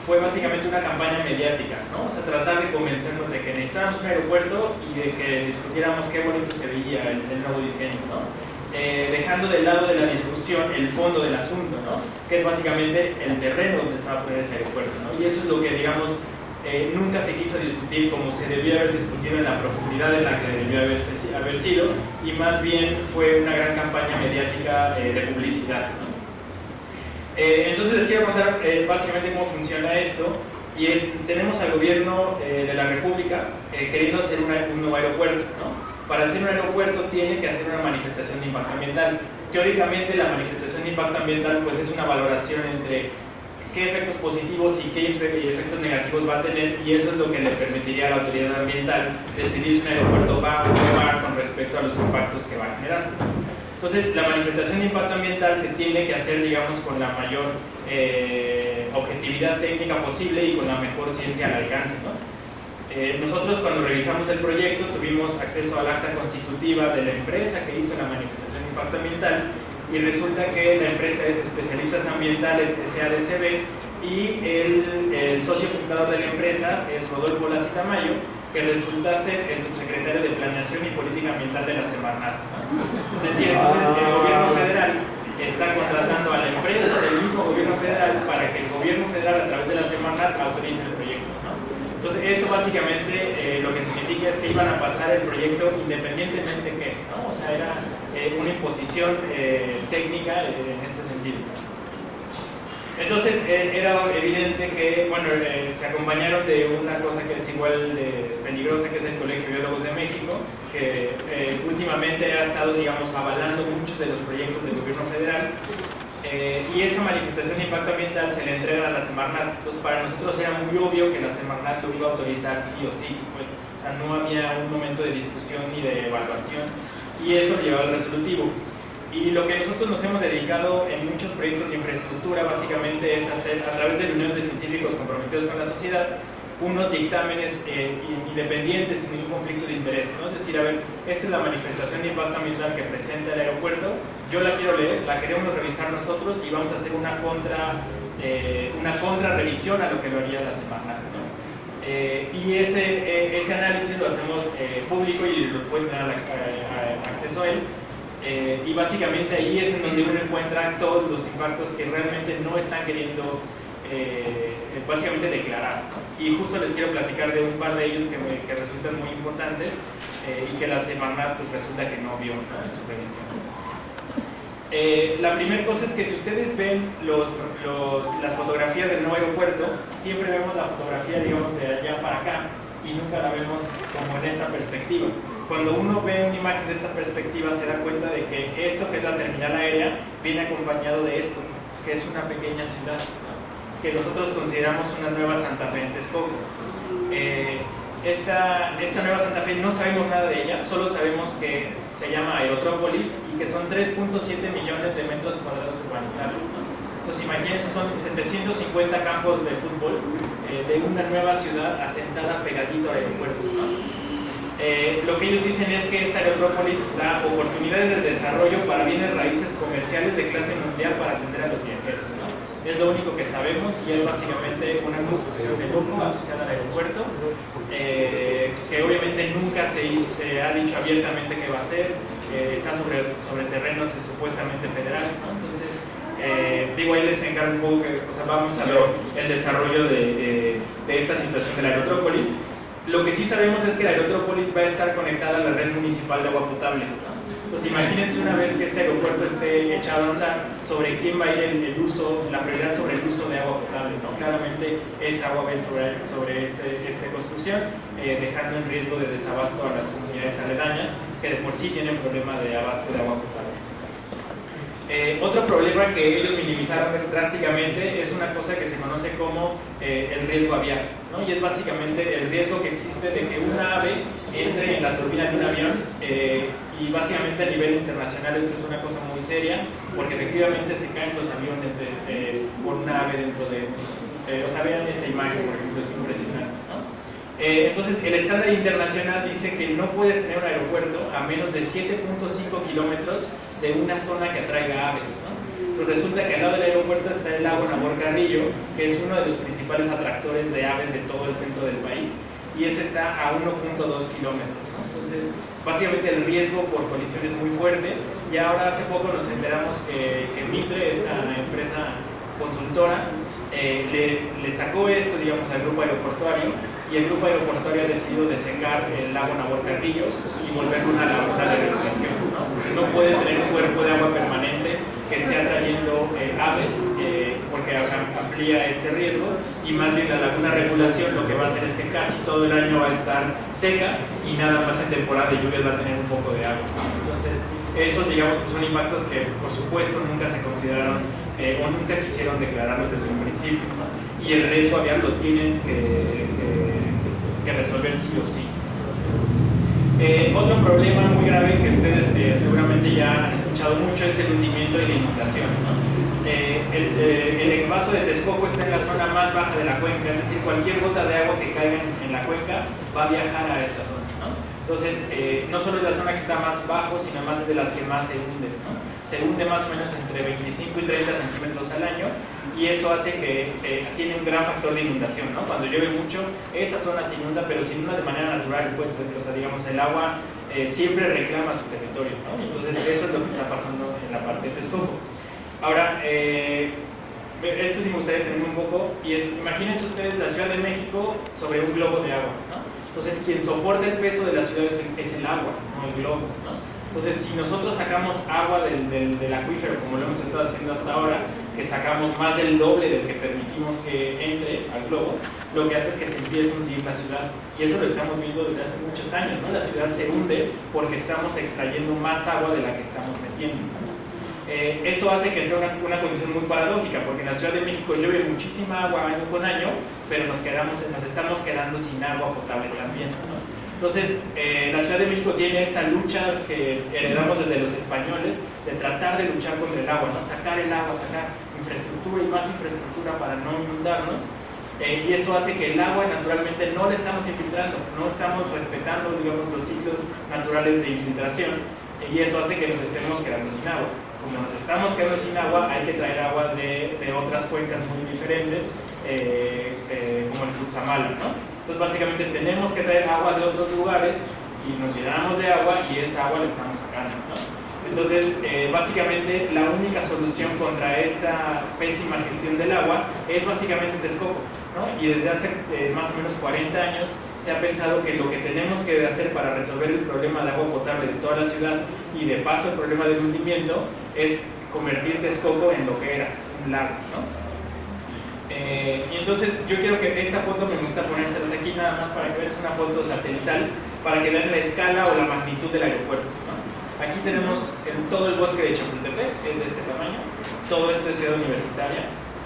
fue básicamente una campaña mediática, ¿no? O sea, tratar de convencernos de que necesitábamos un aeropuerto y de que discutiéramos qué bonito se veía el nuevo diseño, ¿no? Dejando de lado de la discusión el fondo del asunto, ¿no? Que es básicamente el terreno donde se va a poner ese aeropuerto, ¿no? Y eso es lo que, digamos, nunca se quiso discutir como se debió haber discutido en la profundidad en la que debió haber sido, y más bien fue una gran campaña mediática de publicidad, ¿no? Entonces les quiero contar básicamente cómo funciona esto, y tenemos al gobierno de la República queriendo hacer un nuevo aeropuerto, ¿no? Para hacer un aeropuerto tiene que hacer una manifestación de impacto ambiental. Teóricamente la manifestación de impacto ambiental pues es una valoración entre qué efectos positivos y qué efectos negativos va a tener, y eso es lo que le permitiría a la autoridad ambiental decidir si un aeropuerto va o no va con respecto a los impactos que va a generar. Entonces la manifestación de impacto ambiental se tiene que hacer, digamos, con la mayor objetividad técnica posible y con la mejor ciencia al alcance, ¿no? Nosotros cuando revisamos el proyecto tuvimos acceso al acta constitutiva de la empresa que hizo la manifestación de impacto ambiental, y resulta que la empresa es Especialistas Ambientales SADCB y el socio fundador de la empresa es Rodolfo Lacy Tamayo, que resulta ser el subsecretario de Planeación y Política Ambiental de la Semarnat. Es decir, entonces el gobierno federal está contratando a la empresa del mismo gobierno federal para que el gobierno federal a través de la Semarnat autorice el proyecto, ¿no? Entonces eso básicamente lo que significa es que iban a pasar el proyecto independientemente que, ¿no? O sea, era una imposición técnica en este sentido. Entonces era evidente que, bueno, se acompañaron de una cosa que es igual de peligrosa, que es el Colegio de Biólogos de México, que últimamente ha estado, digamos, avalando muchos de los proyectos del gobierno federal. Y esa manifestación de impacto ambiental se le entrega a la Semarnat. Entonces para nosotros era muy obvio que la Semarnat lo iba a autorizar sí o sí, pues, o sea, no había un momento de discusión ni de evaluación, y eso llevaba al resolutivo. Y lo que nosotros nos hemos dedicado en muchos proyectos de infraestructura básicamente es hacer, a través de la unión de científicos comprometidos con la sociedad, unos dictámenes independientes sin ningún conflicto de interés, ¿no? Es decir, a ver, esta es la manifestación de impacto ambiental que presenta el aeropuerto, yo la quiero leer, la queremos revisar nosotros y vamos a hacer una contra revisión a lo que lo haría la Semarnat, ¿no? Y ese análisis lo hacemos público y lo pueden tener acceso a él. Y básicamente ahí es en donde uno encuentra todos los impactos que realmente no están queriendo básicamente declarar, ¿no? Y justo les quiero platicar de un par de ellos que resultan muy importantes y que la Semarnat pues resulta que no vio, ¿no?, en su revisión. La primera cosa es que si ustedes ven las fotografías del nuevo aeropuerto, siempre vemos la fotografía, digamos, de allá para acá, y nunca la vemos como en esta perspectiva. Cuando uno ve una imagen de esta perspectiva se da cuenta de que esto que es la terminal aérea viene acompañado de esto, que es una pequeña ciudad, ¿no?, que nosotros consideramos una nueva Santa Fe en Texcoco. Esta nueva Santa Fe no sabemos nada de ella, solo sabemos que se llama Aerotrópolis y que son 3.7 millones de metros cuadrados urbanizables, ¿no? Entonces imagínense, son 750 campos de fútbol de una nueva ciudad asentada pegadito al aeropuerto, ¿no? Lo que ellos dicen es que esta Aerotrópolis da oportunidades de desarrollo para bienes raíces comerciales de clase mundial para atender a los viajeros, ¿no? Es lo único que sabemos y es básicamente una construcción de lujo asociada al aeropuerto, que obviamente nunca se ha dicho abiertamente qué va a ser, está sobre terrenos supuestamente federales, ¿no? Entonces, ahí les encargo un poco que, vamos a ver el desarrollo de esta situación de la Aerotrópolis. Lo que sí sabemos es que la Aerotrópolis va a estar conectada a la red municipal de agua potable, ¿no? Entonces imagínense una vez que este aeropuerto esté echado a andar, sobre quién va a ir el uso, la prioridad sobre el uso de agua potable, ¿no? Claramente esa agua va a ir sobre esta construcción, dejando en riesgo de desabasto a las comunidades aledañas, que de por sí tienen problema de abasto de agua potable. Otro problema que ellos minimizaron drásticamente es una cosa que se conoce como el riesgo aviar, ¿no? Y es básicamente el riesgo que existe de que una ave entre en la turbina de un avión, y básicamente a nivel internacional esto es una cosa muy seria, porque efectivamente se caen los aviones por una ave dentro de... vean esa imagen, por ejemplo, es impresionante, ¿no? Entonces el estándar internacional dice que no puedes tener un aeropuerto a menos de 7.5 kilómetros de una zona que atraiga aves, ¿no? Pues resulta que al lado del aeropuerto está el lago Nabor Carrillo, que es uno de los principales atractores de aves de todo el centro del país, y ese está a 1.2 kilómetros, ¿no? Entonces básicamente el riesgo por colisión es muy fuerte, y ahora hace poco nos enteramos que Mitre, esta empresa consultora, le sacó esto, digamos, al grupo aeroportuario, y el grupo aeroportuario ha decidido desecar el lago Nabor Carrillo y volverlo una laguna de regulación, ¿no? No puede tener un cuerpo de agua permanente que esté atrayendo aves, porque amplía este riesgo, y más bien la laguna regulación lo que va a hacer es que casi todo el año va a estar seca y nada más en temporada de lluvias va a tener un poco de agua, ¿no? Entonces esos, digamos, son impactos que por supuesto nunca se consideraron o nunca quisieron declararlos desde un principio, ¿no? Y el riesgo aviar lo tienen que resolver sí o sí. Otro problema muy grave que ustedes seguramente ya han escuchado mucho es el hundimiento y la inundación, ¿no? El exvaso de Texcoco está en la zona más baja de la cuenca, es decir, cualquier gota de agua que caiga en la cuenca va a viajar a esa zona, ¿no? Entonces, no solo es la zona que está más bajo, sino más es de las que más se hunde, ¿no? Se hunde más o menos entre 25 y 30 centímetros al año, y eso hace que tiene un gran factor de inundación, ¿no? Cuando llueve mucho, esa zona se inunda, pero se inunda de manera natural, pues, digamos, el agua siempre reclama su territorio, ¿no? Entonces, eso es lo que está pasando en la parte de Texcoco. Ahora, esto sí me gustaría tener un poco, y es, imagínense ustedes la Ciudad de México sobre un globo de agua, ¿no? Entonces, quien soporta el peso de la ciudad es el agua, no el globo, ¿no? Entonces, si nosotros sacamos agua del acuífero, como lo hemos estado haciendo hasta ahora, que sacamos más del doble del que permitimos que entre al globo, lo que hace es que se empiece a hundir la ciudad. Y eso lo estamos viendo desde hace muchos años, ¿no? La ciudad se hunde porque estamos extrayendo más agua de la que estamos metiendo, ¿no? Eso hace que sea una condición muy paradójica, porque en la Ciudad de México llueve muchísima agua año con año, pero nos estamos quedando sin agua potable también, ¿no? Entonces, la Ciudad de México tiene esta lucha que heredamos desde los españoles, de tratar de luchar contra el agua, ¿no? Sacar el agua, sacar infraestructura y más infraestructura para no inundarnos, y eso hace que el agua naturalmente no la estamos infiltrando, no estamos respetando, digamos, los ciclos naturales de infiltración, y eso hace que nos estemos quedando sin agua. Como nos estamos quedando sin agua, hay que traer aguas de otras cuencas muy diferentes, como el Cutzamala, ¿no? Entonces básicamente tenemos que traer agua de otros lugares y nos llenamos de agua y esa agua la estamos sacando, ¿no? Entonces básicamente la única solución contra esta pésima gestión del agua es básicamente Texcoco, ¿no? Y desde hace más o menos 40 años se ha pensado que lo que tenemos que hacer para resolver el problema de agua potable de toda la ciudad y de paso el problema del hundimiento es convertir Texcoco en lo que era, un lago, ¿no? Y entonces yo quiero que esta foto me gusta ponérselas aquí nada más para que vean, es una foto satelital, para que vean la escala o la magnitud del aeropuerto, ¿no? Aquí tenemos todo el bosque de Chapultepec, que es de este tamaño, todo esto es ciudad universitaria,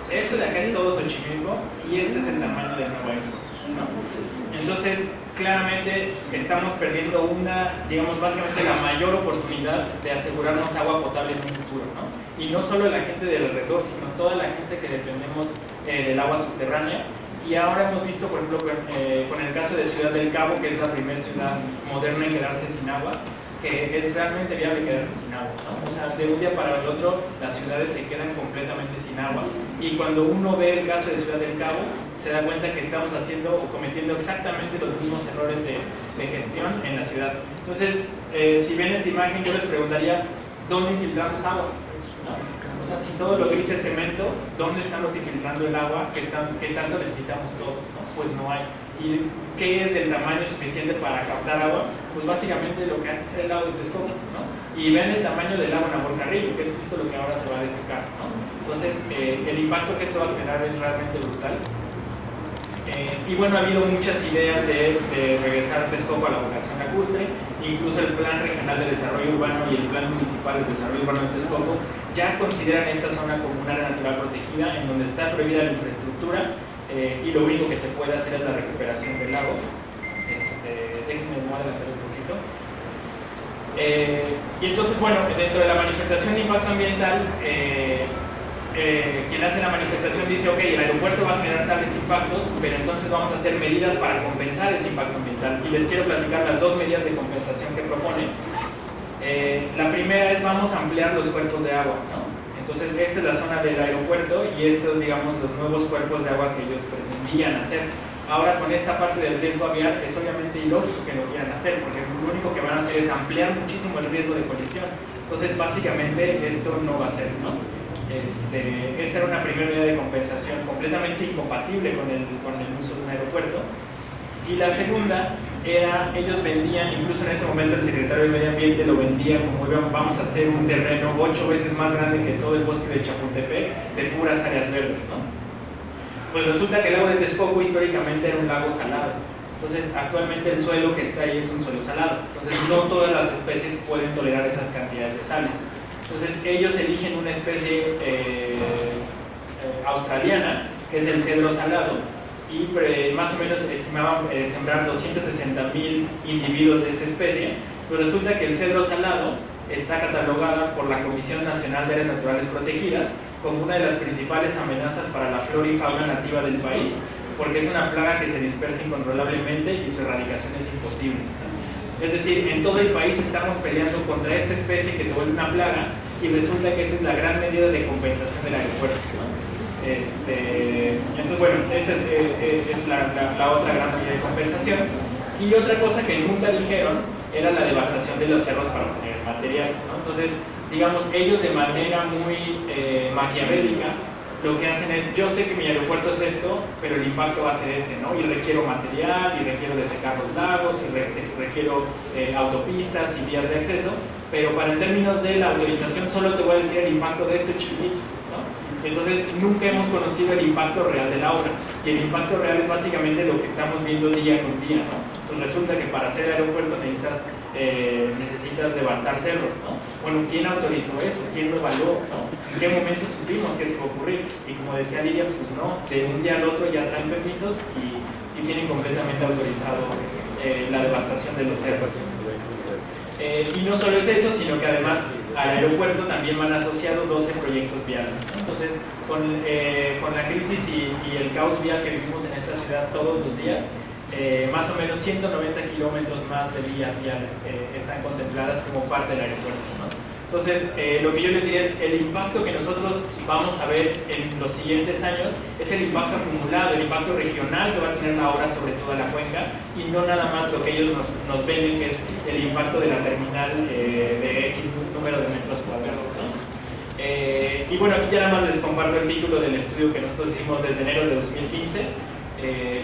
esto de acá es todo Xochimilco y este es el tamaño del nuevo aeropuerto, ¿no? Entonces, claramente estamos perdiendo digamos, básicamente la mayor oportunidad de asegurarnos agua potable en un futuro, ¿no? Y no solo la gente del alrededor, sino toda la gente que dependemos del agua subterránea. Y ahora hemos visto, por ejemplo, con el caso de Ciudad del Cabo, que es la primera ciudad moderna en quedarse sin agua, que es realmente viable quedarse sin agua, ¿no? O sea, de un día para el otro las ciudades se quedan completamente sin agua, y cuando uno ve el caso de Ciudad del Cabo se da cuenta que estamos haciendo o cometiendo exactamente los mismos errores de gestión en la ciudad. Entonces, si ven esta imagen, yo les preguntaría, ¿dónde infiltramos agua? ¿No? O sea, si todo lo gris es cemento, ¿dónde estamos infiltrando el agua? ¿Qué tanto necesitamos todos? ¿No? Pues no hay. ¿Y qué es el tamaño suficiente para captar agua? Pues básicamente lo que antes era el lago de Texcoco, ¿no? Y vean el tamaño del lago Naborcarrillo, que es justo lo que ahora se va a desecar, ¿no? Entonces, el impacto que esto va a generar es realmente brutal. Y bueno, ha habido muchas ideas de regresar a Texcoco a la vocación lacustre, incluso el Plan Regional de Desarrollo Urbano y el Plan Municipal de Desarrollo Urbano de Texcoco ya consideran esta zona como un área natural protegida en donde está prohibida la infraestructura, y lo único que se puede hacer es la recuperación del lago. Déjenme adelantar un poquito. Y entonces, bueno, dentro de la manifestación de impacto ambiental, quien hace la manifestación dice, ok, el aeropuerto va a generar tales impactos, pero entonces vamos a hacer medidas para compensar ese impacto ambiental. Y les quiero platicar las dos medidas de compensación que propone. La primera es, vamos a ampliar los cuerpos de agua, ¿no? Entonces, esta es la zona del aeropuerto y estos, digamos, los nuevos cuerpos de agua que ellos pretendían hacer. Ahora, con esta parte del riesgo aviar, es obviamente ilógico que lo quieran hacer, porque lo único que van a hacer es ampliar muchísimo el riesgo de colisión. Entonces, básicamente, esto no va a ser, ¿no? Esa era una primera medida de compensación completamente incompatible con el uso de un aeropuerto. Y la segunda era, ellos vendían, incluso en ese momento el secretario de Medio Ambiente lo vendía como, vamos a hacer un terreno 8 veces más grande que todo el bosque de Chapultepec, de puras áreas verdes, ¿no? Pues resulta que el lago de Texcoco históricamente era un lago salado. Entonces, actualmente el suelo que está ahí es un suelo salado. Entonces, no todas las especies pueden tolerar esas cantidades de sales. Entonces, ellos eligen una especie australiana, que es el cedro salado, y más o menos estimaban sembrar 260,000 individuos de esta especie, pero resulta que el cedro salado está catalogada por la Comisión Nacional de Áreas Naturales Protegidas como una de las principales amenazas para la flora y fauna nativa del país, porque es una plaga que se dispersa incontrolablemente y su erradicación es imposible. Es decir, en todo el país estamos peleando contra esta especie que se vuelve una plaga, y resulta que esa es la gran medida de compensación del aeropuerto, ¿no? Entonces, bueno, esa es la otra gran medida de compensación. Y otra cosa que nunca dijeron era la devastación de los cerros para obtener material, ¿no? Entonces, digamos, ellos de manera muy maquiavélica lo que hacen es, yo sé que mi aeropuerto es esto, pero el impacto va a ser este, ¿no? Y requiero material, y requiero desecar los lagos, y requiero autopistas y vías de acceso, pero para en términos de la autorización solo te voy a decir el impacto de esto chiquitito, ¿no? Entonces nunca hemos conocido el impacto real de la obra, y el impacto real es básicamente lo que estamos viendo día con día, ¿no? Pues resulta que para hacer aeropuerto necesitas devastar cerros, ¿no? Bueno, ¿quién autorizó eso? ¿Quién lo evaluó? ¿No? ¿En qué momento supimos que eso iba a ocurrir? Y como decía Lidia, pues no, de un día al otro ya traen permisos y tienen completamente autorizado la devastación de los cerros. Y no solo es eso, sino que además al aeropuerto también van asociados 12 proyectos viales, ¿no? Entonces, con la crisis y el caos vial que vivimos en esta ciudad todos los días, más o menos 190 kilómetros más de vías viales están contempladas como parte del aeropuerto, ¿no? Entonces, lo que yo les diría es, el impacto que nosotros vamos a ver en los siguientes años es el impacto acumulado, el impacto regional que va a tener la obra sobre toda la cuenca, y no nada más lo que ellos nos venden, que es el impacto de la terminal de X número de metros cuadrados, ¿no? Y bueno, aquí ya nada más les comparto el título del estudio que nosotros hicimos desde enero de 2015,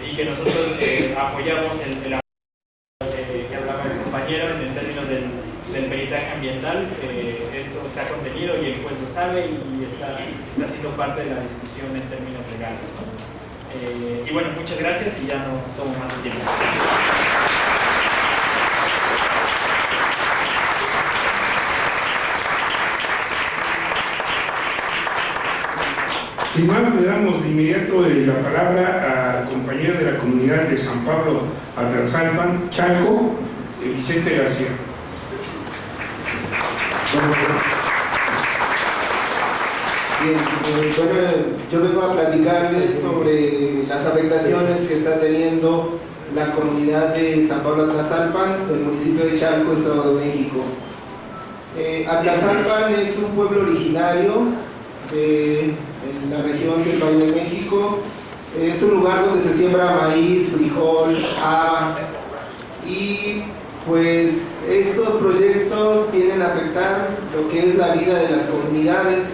y que nosotros apoyamos el que hablaba el compañero en términos del peritaje peritaje ambiental, esto está contenido y el juez lo sabe y está siendo parte de la discusión en términos legales, ¿no? Y bueno, muchas gracias y ya no tomo más tiempo.
Sin más, le damos de inmediato la palabra al compañero de la comunidad de San Pablo Atlaxalpan, Chalco, Vicente García.
Bien, bueno, yo vengo a platicarles sobre las afectaciones que está teniendo la comunidad de San Pablo Atlaxalpan, del municipio de Chalco, Estado de México. Atlaxalpan es un pueblo originario en la región del Valle de México. Es un lugar donde se siembra maíz, frijol, haba, y pues estos proyectos vienen a afectar lo que es la vida de las comunidades.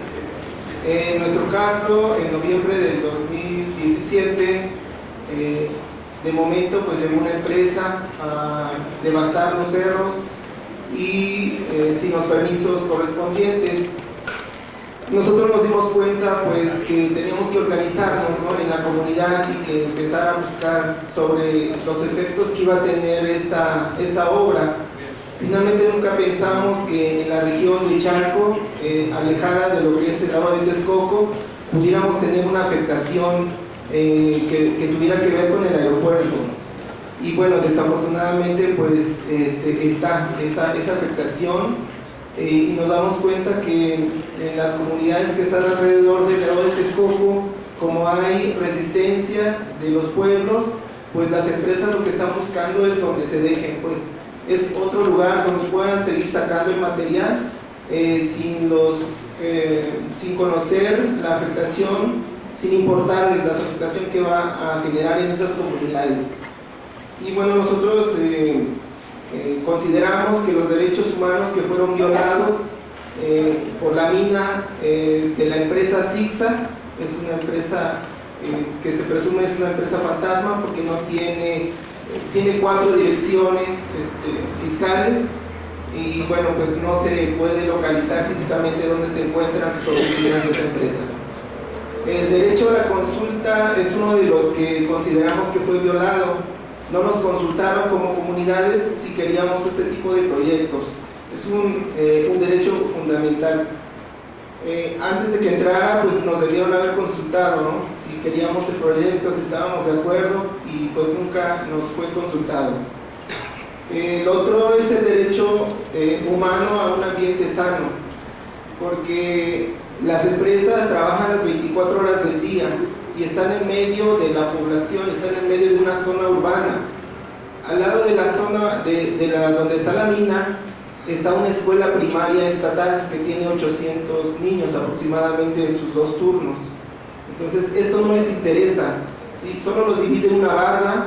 En nuestro caso, en noviembre del 2017, de momento pues llegó una empresa a devastar los cerros y sin los permisos correspondientes. Nosotros nos dimos cuenta pues que teníamos que organizarnos, ¿no?, en la comunidad y que empezar a buscar sobre los efectos que iba a tener esta obra. Finalmente nunca pensamos que en la región de Chalco, alejada de lo que es el lago de Texcoco, pudiéramos tener una afectación que tuviera que ver con el aeropuerto. Y bueno, desafortunadamente pues está esa afectación. Y nos damos cuenta que en las comunidades que están alrededor del lago de Texcoco, como hay resistencia de los pueblos, pues las empresas lo que están buscando es donde se dejen, pues es otro lugar donde puedan seguir sacando el material sin conocer la afectación, sin importarles la afectación que va a generar en esas comunidades. Y bueno, nosotros consideramos que los derechos humanos que fueron violados por la mina de la empresa Sixa, es una empresa que se presume es una empresa fantasma porque no tiene 4 direcciones fiscales, y bueno, pues no se puede localizar físicamente dónde se encuentran sus oficinas de esa empresa. El derecho a la consulta es uno de los que consideramos que fue violado. No nos consultaron como comunidades si queríamos ese tipo de proyectos. Es un derecho fundamental. Antes de que entrara, pues nos debieron haber consultado, ¿no?, si queríamos el proyecto, si estábamos de acuerdo, y pues nunca nos fue consultado. El otro es el derecho humano a un ambiente sano, porque las empresas trabajan las 24 horas del día y están en medio de la población, están en medio de una zona urbana. Al lado de la zona donde está la mina está una escuela primaria estatal que tiene 800 niños aproximadamente en sus 2 turnos. Entonces esto no les interesa, ¿sí? Solo los divide una barda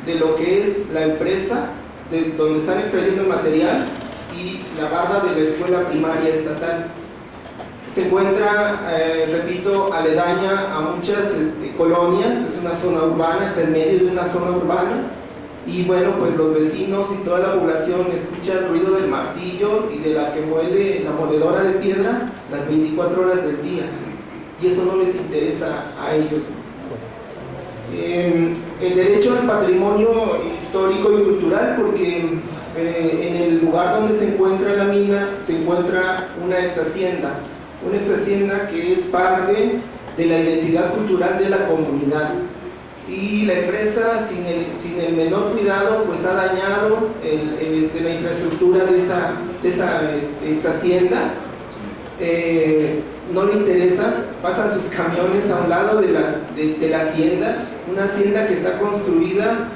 de lo que es la empresa donde están extrayendo el material y la barda de la escuela primaria estatal. Se encuentra, repito, aledaña a muchas colonias, es una zona urbana, está en medio de una zona urbana, y bueno, pues los vecinos y toda la población escucha el ruido del martillo y de la que muele la moledora de piedra las 24 horas del día, y eso no les interesa a ellos. El derecho al patrimonio histórico y cultural, porque en el lugar donde se encuentra la mina se encuentra una ex hacienda que es parte de la identidad cultural de la comunidad, y la empresa sin el menor cuidado pues ha dañado la infraestructura de esa ex hacienda. No le interesa, pasan sus camiones a un lado de la hacienda, una hacienda que está construida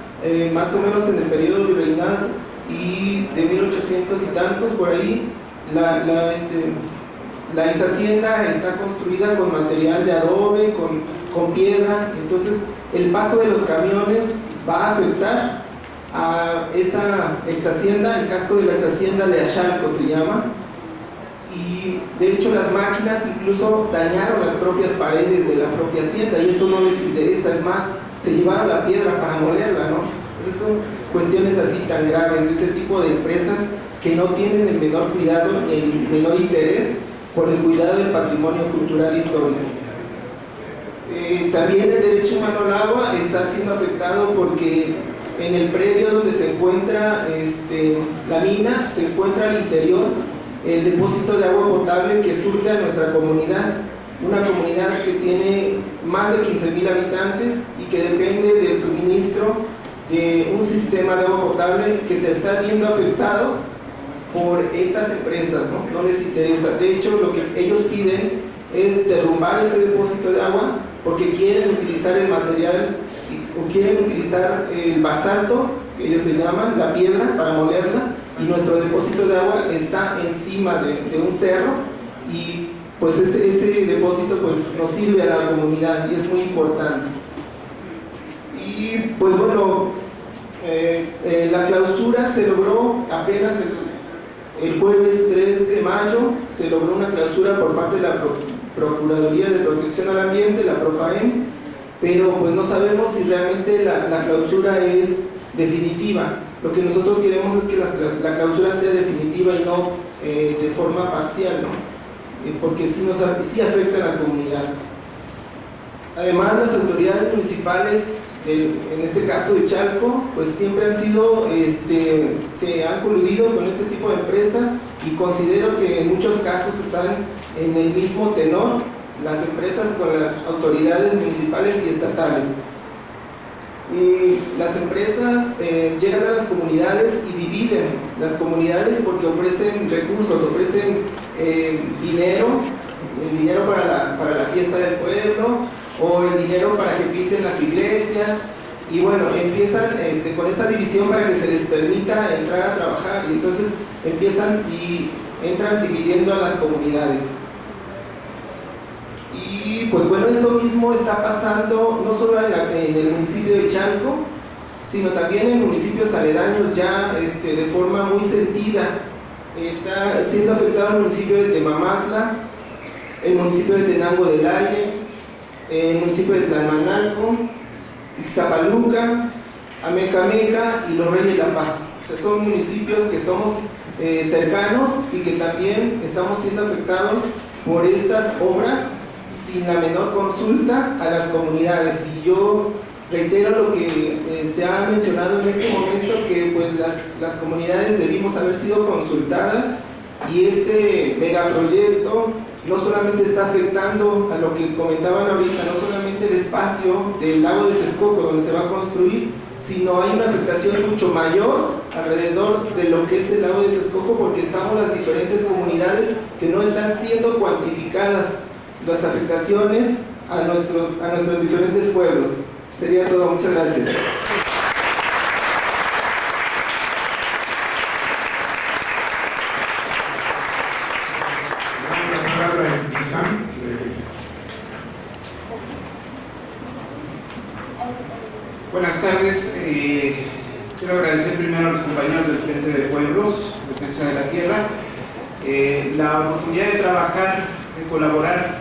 más o menos en el periodo virreinal y de 1800 y tantos por ahí. La ex hacienda está construida con material de adobe, con piedra, entonces el paso de los camiones va a afectar a esa ex hacienda, el casco de la ex hacienda de Axalco se llama, y de hecho las máquinas incluso dañaron las propias paredes de la propia hacienda y eso no les interesa, es más, se llevaron la piedra para molerla, ¿no? Entonces son cuestiones así tan graves, de ese tipo de empresas que no tienen el menor cuidado ni el menor interés por el cuidado del patrimonio cultural histórico. También el derecho humano al agua está siendo afectado porque en el predio donde se encuentra la mina, se encuentra al interior el depósito de agua potable que surte a nuestra comunidad, una comunidad que tiene más de 15,000 habitantes y que depende del suministro de un sistema de agua potable que se está viendo afectado por estas empresas, no les interesa. De hecho, lo que ellos piden es derrumbar ese depósito de agua porque quieren utilizar el material o quieren utilizar el basalto, que ellos le llaman, la piedra, para molerla, y nuestro depósito de agua está encima de un cerro y pues ese depósito pues nos sirve a la comunidad y es muy importante. Y pues bueno, la clausura se logró apenas el jueves 3 de mayo, se logró una clausura por parte de la Procuraduría de Protección al Ambiente, la PROFAEM, pero pues no sabemos si realmente la clausura es definitiva. Lo que nosotros queremos es que la clausura sea definitiva y no de forma parcial, porque sí afecta a la comunidad. Además, las autoridades municipales, en este caso de Chalco, pues siempre se han coludido con este tipo de empresas y considero que en muchos casos están en el mismo tenor las empresas con las autoridades municipales y estatales. Y las empresas llegan a las comunidades y dividen las comunidades porque ofrecen recursos, ofrecen dinero para la fiesta del pueblo o el dinero para que pinten las iglesias, y bueno, empiezan con esa división para que se les permita entrar a trabajar, y entonces entran dividiendo a las comunidades. Y pues bueno, esto mismo está pasando no solo en el municipio de Chalco, sino también en municipios aledaños ya de forma muy sentida. Está siendo afectado el municipio de Temamatla, el municipio de Tenango del Aire, el municipio de Tlalmanalco, Ixtapaluca, Amecameca y Los Reyes La Paz. O sea, son municipios que somos cercanos y que también estamos siendo afectados por estas obras sin la menor consulta a las comunidades. Y yo reitero lo que se ha mencionado en este momento, que pues las comunidades debimos haber sido consultadas, y este megaproyecto no solamente está afectando a lo que comentaban ahorita, no solamente el espacio del lago de Texcoco donde se va a construir, sino hay una afectación mucho mayor alrededor de lo que es el lago de Texcoco, porque estamos las diferentes comunidades que no están siendo cuantificadas las afectaciones a nuestros diferentes pueblos. Sería todo, muchas gracias.
Buenas tardes, quiero agradecer primero a los compañeros del Frente de Pueblos, Defensa de la Tierra, la oportunidad de trabajar, de colaborar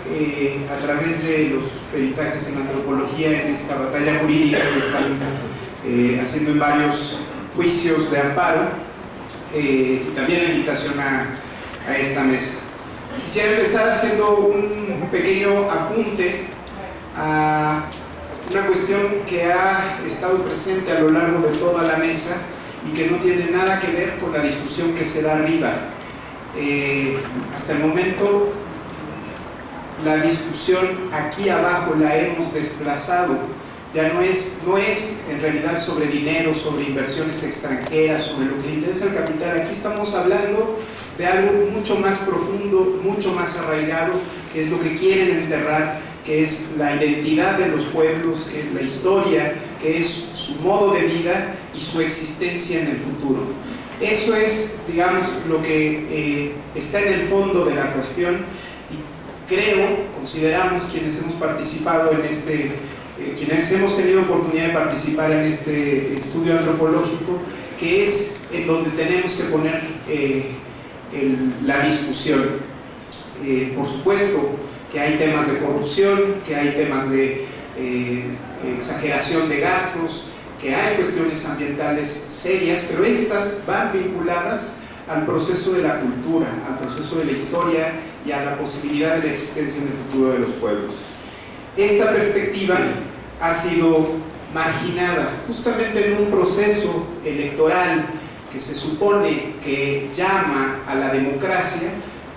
a través de los peritajes en antropología en esta batalla jurídica que están haciendo en varios juicios de amparo, y también la invitación a esta mesa. Quisiera empezar haciendo un pequeño apunte a una cuestión que ha estado presente a lo largo de toda la mesa y que no tiene nada que ver con la discusión que se da arriba. Hasta el momento la discusión aquí abajo la hemos desplazado, ya no es en realidad sobre dinero, sobre inversiones extranjeras, sobre lo que le interesa al capital. Aquí estamos hablando de algo mucho más profundo, mucho más arraigado, que es lo que quieren enterrar, que es la identidad de los pueblos, que es la historia, que es su modo de vida y su existencia en el futuro. Eso es, digamos, lo que está en el fondo de la cuestión, y consideramos quienes hemos participado en quienes hemos tenido oportunidad de participar en este estudio antropológico, que es en donde tenemos que poner la discusión. Por supuesto que hay temas de corrupción, que hay temas de exageración de gastos, que hay cuestiones ambientales serias, pero estas van vinculadas al proceso de la cultura, al proceso de la historia y a la posibilidad de la existencia en el futuro de los pueblos. Esta perspectiva ha sido marginada justamente en un proceso electoral que se supone que llama a la democracia.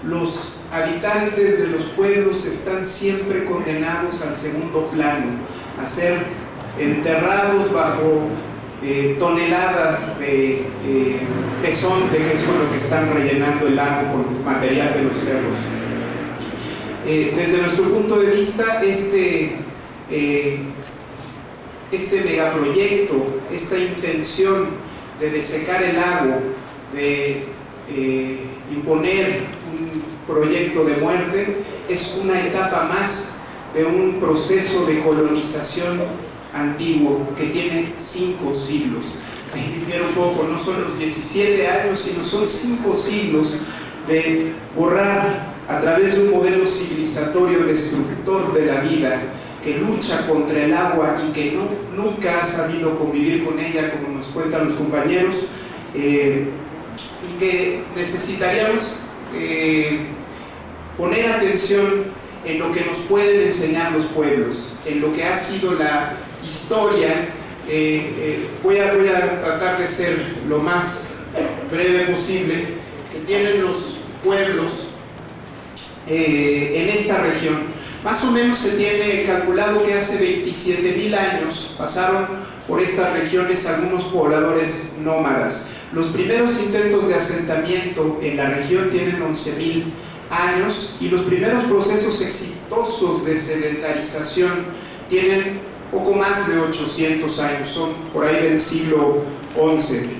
Los habitantes de los pueblos están siempre condenados al segundo plano, a ser enterrados bajo toneladas de pezón, de que es con lo que están rellenando el lago con material de los cerros. Desde nuestro punto de vista, este megaproyecto, esta intención de desecar el lago, de imponer un proyecto de muerte, es una etapa más de un proceso de colonización antiguo que tiene 5 siglos. Me difiero un poco, no son los 17 años, sino son 5 siglos de borrar a través de un modelo civilizatorio destructor de la vida, que lucha contra el agua y que nunca ha sabido convivir con ella, como nos cuentan los compañeros, y que necesitaríamos poner atención en lo que nos pueden enseñar los pueblos, en lo que ha sido la historia. Voy a tratar de ser lo más breve posible, que tienen los pueblos en esta región. Más o menos se tiene calculado que hace 27.000 años pasaron por estas regiones algunos pobladores nómadas. Los primeros intentos de asentamiento en la región tienen 11.000 años y los primeros procesos exitosos de sedentarización tienen poco más de 800 años, son por ahí del siglo XI.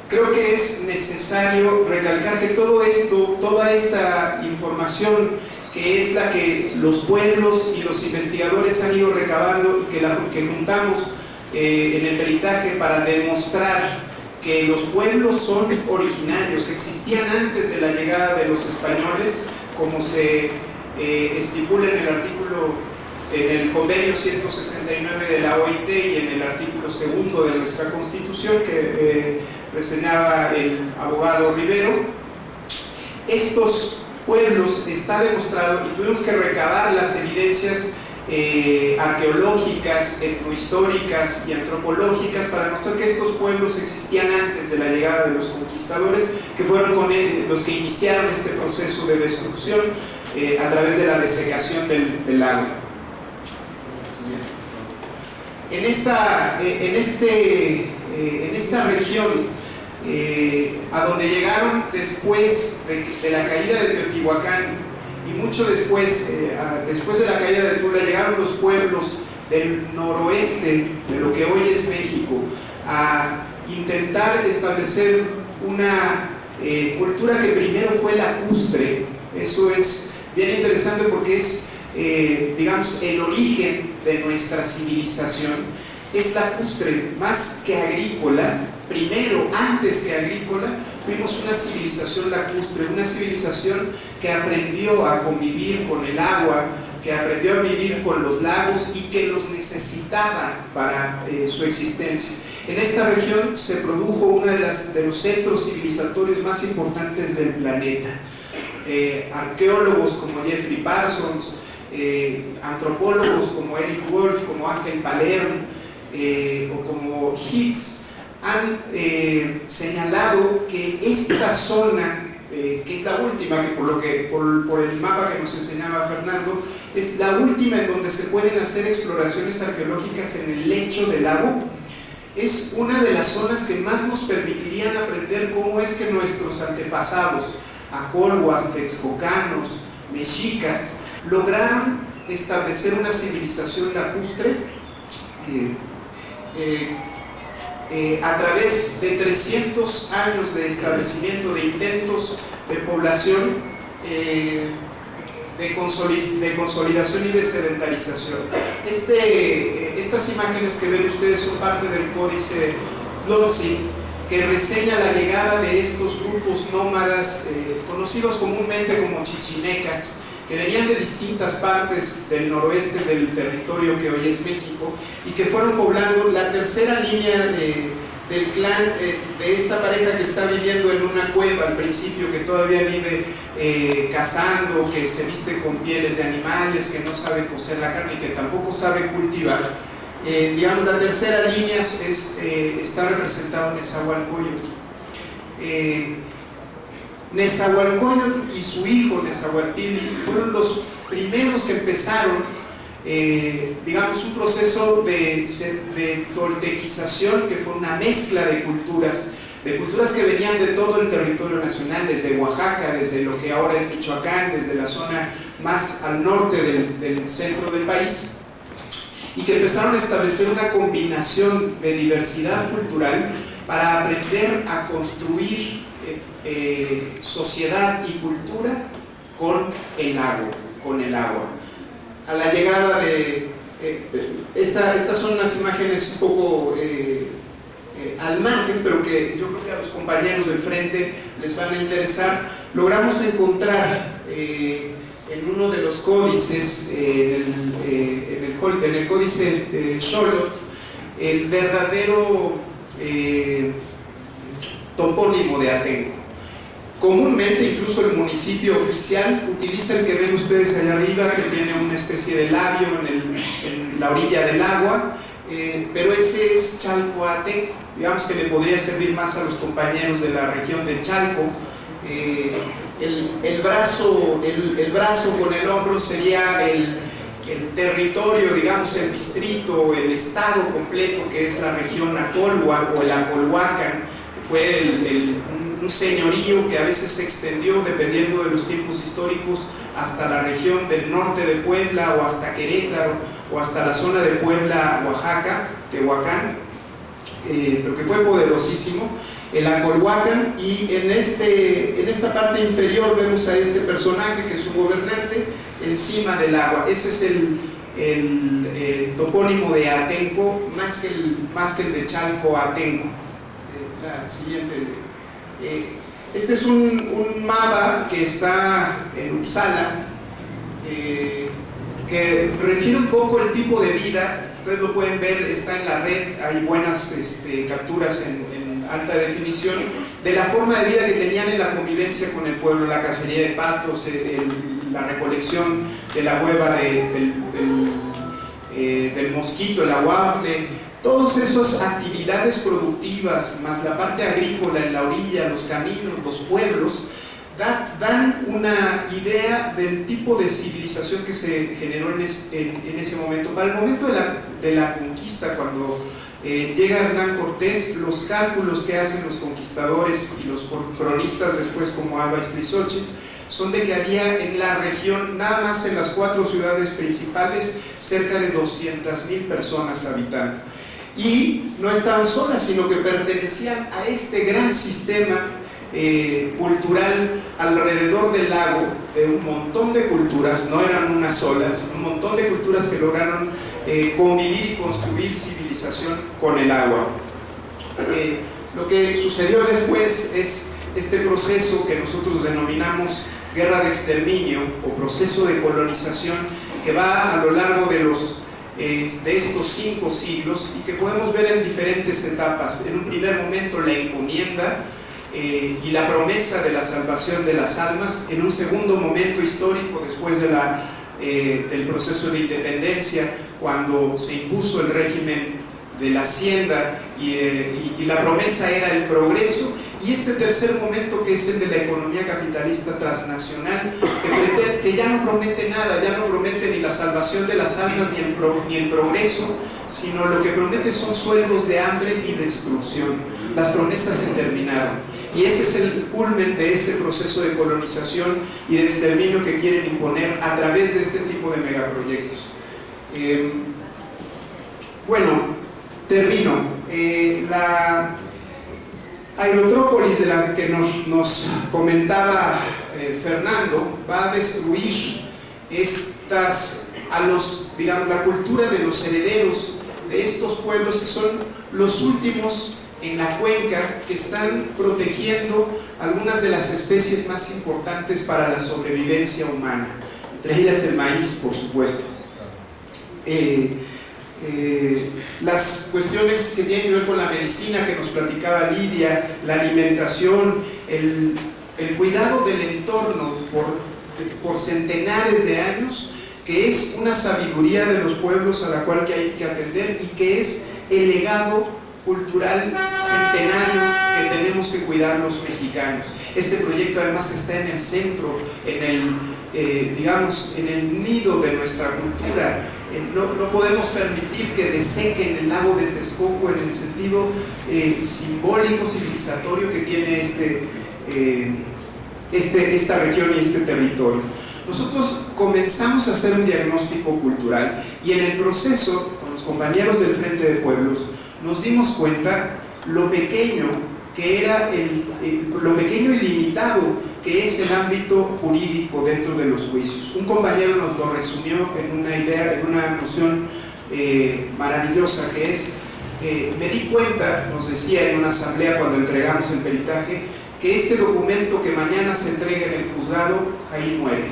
Creo que es necesario recalcar que todo esto, toda esta información, que es la que los pueblos y los investigadores han ido recabando y que juntamos en el peritaje para demostrar que los pueblos son originarios, que existían antes de la llegada de los españoles, como se estipula en el artículo, en el convenio 169 de la OIT y en el artículo 2 de nuestra Constitución que reseñaba el abogado Rivero. Estos pueblos, está demostrado, y tuvimos que recabar las evidencias arqueológicas, etnohistóricas y antropológicas para demostrar que estos pueblos existían antes de la llegada de los conquistadores, que fueron los que iniciaron este proceso de destrucción a través de la desecación del lago. En esta región a donde llegaron después de la caída de Teotihuacán y mucho después de la caída de Tula, llegaron los pueblos del noroeste de lo que hoy es México a intentar establecer una cultura que primero fue lacustre. Eso es bien interesante porque es digamos el origen de nuestra civilización. Es lacustre más que agrícola. Primero, antes que agrícola, fuimos una civilización lacustre, una civilización que aprendió a convivir con el agua, que aprendió a vivir con los lagos y que los necesitaba para su existencia. En esta región se produjo uno de los centros civilizatorios más importantes del planeta. Arqueólogos como Jeffrey Parsons, antropólogos como Eric Wolf, como Ángel Palermo o como Hicks, han señalado que esta zona, que es la última, que por el mapa que nos enseñaba Fernando, es la última en donde se pueden hacer exploraciones arqueológicas en el lecho del lago. Es una de las zonas que más nos permitirían aprender cómo es que nuestros antepasados, acolhuas, texcocanos, mexicas, lograron establecer una civilización lacustre a través de 300 años de establecimiento, de intentos de población, de consolidación y de sedentarización. Estas imágenes que ven ustedes son parte del códice Tlotzi, que reseña la llegada de estos grupos nómadas conocidos comúnmente como chichimecas, que venían de distintas partes del noroeste del territorio que hoy es México y que fueron poblando la tercera línea del clan de esta pareja que está viviendo en una cueva al principio, que todavía vive cazando, que se viste con pieles de animales, que no sabe cocer la carne y que tampoco sabe cultivar. Digamos, la tercera línea está representada en Nezahualcóyotl. Nezahualcóyotl y su hijo Nezahualpili fueron los primeros que empezaron digamos, un proceso de toltequización, que fue una mezcla de culturas que venían de todo el territorio nacional, desde Oaxaca, desde lo que ahora es Michoacán, desde la zona más al norte del centro del país, y que empezaron a establecer una combinación de diversidad cultural para aprender a construir sociedad y cultura con el agua. A la llegada de... estas son unas imágenes un poco al margen, pero que yo creo que a los compañeros del frente les van a interesar. Logramos encontrar en uno de los códices, en el códice Xolotl, el verdadero topónimo de Atenco. Comúnmente, incluso el municipio oficial utiliza el que ven ustedes allá arriba, que tiene una especie de labio en la orilla del agua, pero ese es Chalcoatenco. Digamos que le podría servir más a los compañeros de la región de Chalco. El brazo con el hombro sería el territorio, digamos, el distrito, el estado completo, que es la región Acolhuac o el Acolhuacan, que fue un señorío que a veces se extendió, dependiendo de los tiempos históricos, hasta la región del norte de Puebla, o hasta Querétaro, o hasta la zona de Puebla, Oaxaca, Tehuacán, pero que fue poderosísimo, el Acolhuacan. Y en esta parte inferior vemos a este personaje, que es su gobernante, encima del agua. Ese es el topónimo de Atenco, más que el de Chalcoatenco. La siguiente. Este es un mapa que está en Uppsala, que refiere un poco el tipo de vida. Ustedes lo pueden ver, está en la red, hay buenas capturas en alta definición, de la forma de vida que tenían en la convivencia con el pueblo, la cacería de patos, la recolección de la hueva del mosquito, el aguaple. Todas esas actividades productivas, más la parte agrícola en la orilla, los caminos, los pueblos, dan una idea del tipo de civilización que se generó en ese momento. Para el momento de la conquista, cuando llega Hernán Cortés, los cálculos que hacen los conquistadores y los cronistas después, como Alba Istrizóchitl, son de que había en la región, nada más en las 4 ciudades principales, cerca de 200,000 personas habitando. Y no estaban solas, sino que pertenecían a este gran sistema cultural alrededor del lago, de un montón de culturas, no eran una sola, sino un montón de culturas que lograron convivir y construir civilización con el agua. Lo que sucedió después es este proceso que nosotros denominamos guerra de exterminio o proceso de colonización, que va a lo largo de estos 5 siglos, y que podemos ver en diferentes etapas. En un primer momento, la encomienda y la promesa de la salvación de las almas. En un segundo momento histórico, después del proceso de independencia, cuando se impuso el régimen de la hacienda y la promesa era el progreso. Y este tercer momento, que es el de la economía capitalista transnacional, que ya no promete nada, ya no promete ni la salvación de las almas ni el progreso, sino lo que promete son sueldos de hambre y destrucción. Las promesas se terminaron. Y ese es el culmen de este proceso de colonización y de exterminio que quieren imponer a través de este tipo de megaproyectos. Bueno, termino. La Aerotrópolis, de la que nos comentaba Fernando, va a destruir la cultura de los herederos de estos pueblos, que son los últimos en la cuenca, que están protegiendo algunas de las especies más importantes para la sobrevivencia humana. entre ellas el maíz, por supuesto. Las cuestiones que tienen que ver con la medicina que nos platicaba Lidia, la alimentación, el cuidado del entorno por centenares de años, que es una sabiduría de los pueblos a la cual hay que atender y que es el legado cultural centenario que tenemos que cuidar los mexicanos. Este proyecto además está en el centro, digamos, en el nido de nuestra cultura. No podemos permitir que desequen el lago de Texcoco en el sentido simbólico, civilizatorio que tiene esta región y este territorio. Nosotros comenzamos a hacer un diagnóstico cultural y en el proceso, con los compañeros del Frente de Pueblos, nos dimos cuenta lo pequeño que era lo pequeño y limitado que es el ámbito jurídico dentro de los juicios. Un compañero nos lo resumió en una idea, en una noción maravillosa, que es, me di cuenta, nos decía en una asamblea cuando entregamos el peritaje, que este documento que mañana se entrega en el juzgado, ahí muere,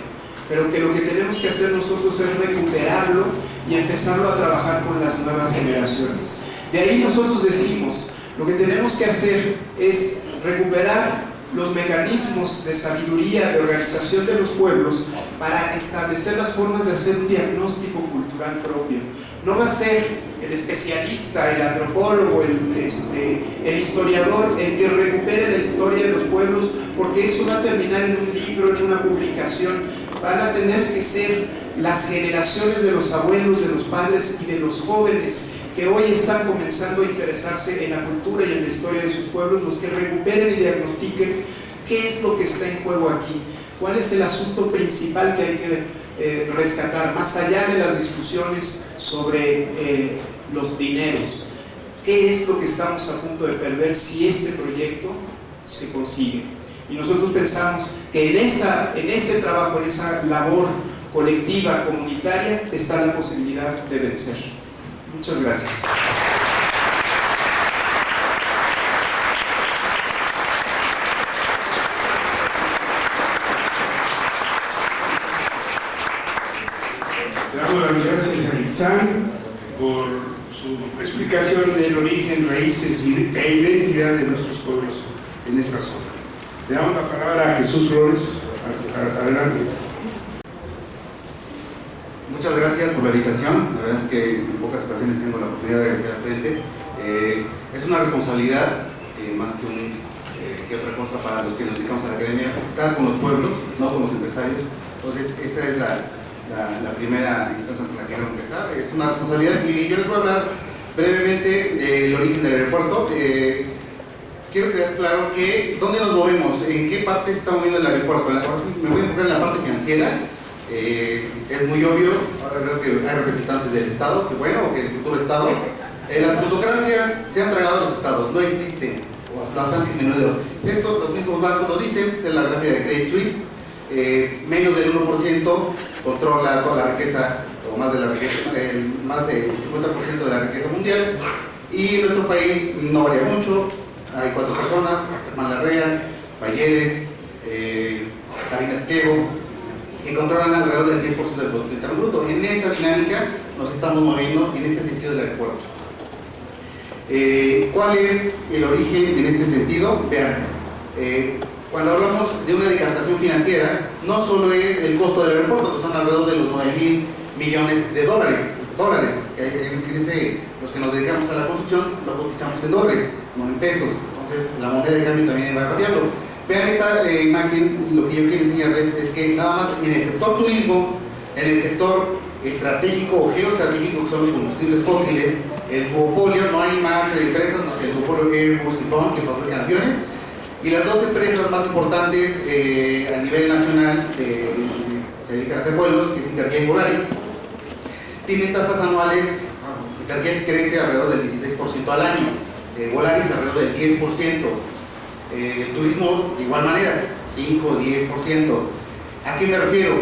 pero que lo que tenemos que hacer nosotros es recuperarlo y empezarlo a trabajar con las nuevas generaciones. De ahí nosotros decimos, lo que tenemos que hacer es recuperar los mecanismos de sabiduría, de organización de los pueblos, para establecer las formas de hacer un diagnóstico cultural propio. No va a ser el especialista, el antropólogo, el historiador el que recupere la historia de los pueblos, porque eso va a terminar en un libro, en una publicación. Van a tener que ser las generaciones de los abuelos, de los padres y de los jóvenes que hoy están comenzando a interesarse en la cultura y en la historia de sus pueblos, los que recuperen y diagnostiquen qué es lo que está en juego aquí, cuál es el asunto principal que hay que rescatar, más allá de las discusiones sobre los dineros. ¿Qué es lo que estamos a punto de perder si este proyecto se consigue? Y nosotros pensamos que en ese trabajo, en esa labor colectiva, comunitaria, está la posibilidad de vencer. Muchas gracias.
Le damos las gracias a Itzán por su explicación del origen, raíces e identidad de nuestros pueblos en esta zona. Le damos la palabra a Jesús Flores. Adelante.
Muchas gracias por la invitación. La verdad es que en pocas ocasiones tengo la oportunidad de agradecer al frente. Es una responsabilidad, más que otra cosa para los que nos dedicamos a la academia, estar con los pueblos, no con los empresarios. Entonces, esa es la primera instancia por la que quiero empezar. Es una responsabilidad y yo les voy a hablar brevemente del origen del aeropuerto. Quiero quedar claro que dónde nos movemos, en qué parte se está moviendo el aeropuerto. Me voy a enfocar en la parte financiera. Es muy obvio, ahora veo que hay representantes del Estado, que bueno, o que del futuro Estado. Las plutocracias se han tragado a los Estados, no existen, o las han disminuido. Esto, los mismos bancos lo dicen, es la gráfica de Credit Suisse. Menos del 1% controla toda la riqueza, o más de la riqueza, más del 50% de la riqueza mundial. Y en nuestro país no varía mucho, hay 4 personas: Germán Larrea, Valleres, Salinas Pliego, que controlan alrededor del 10% del Producto Interno Bruto. En esa dinámica nos estamos moviendo en este sentido del aeropuerto. ¿Cuál es el origen en este sentido? Vean, cuando hablamos de una decantación financiera, no solo es el costo del aeropuerto, que son alrededor de los 9.000 millones de dólares. Fíjense, los que nos dedicamos a la construcción lo cotizamos en dólares, no en pesos. Entonces, la moneda de cambio también va variando. Vean esta imagen, lo que yo quiero enseñarles es que nada más en el sector turismo, en el sector estratégico o geoestratégico, que son los combustibles fósiles, el duopolio, no hay más empresas más que el duopolio Airbus y Boeing que fabrican aviones, y las 2 empresas más importantes a nivel nacional se dedican a hacer vuelos, que es Interjet y Volaris, tienen tasas anuales. Interjet crece alrededor del 16% al año, Volaris alrededor del 10%. El turismo de igual manera, 5 o 10%. ¿A qué me refiero?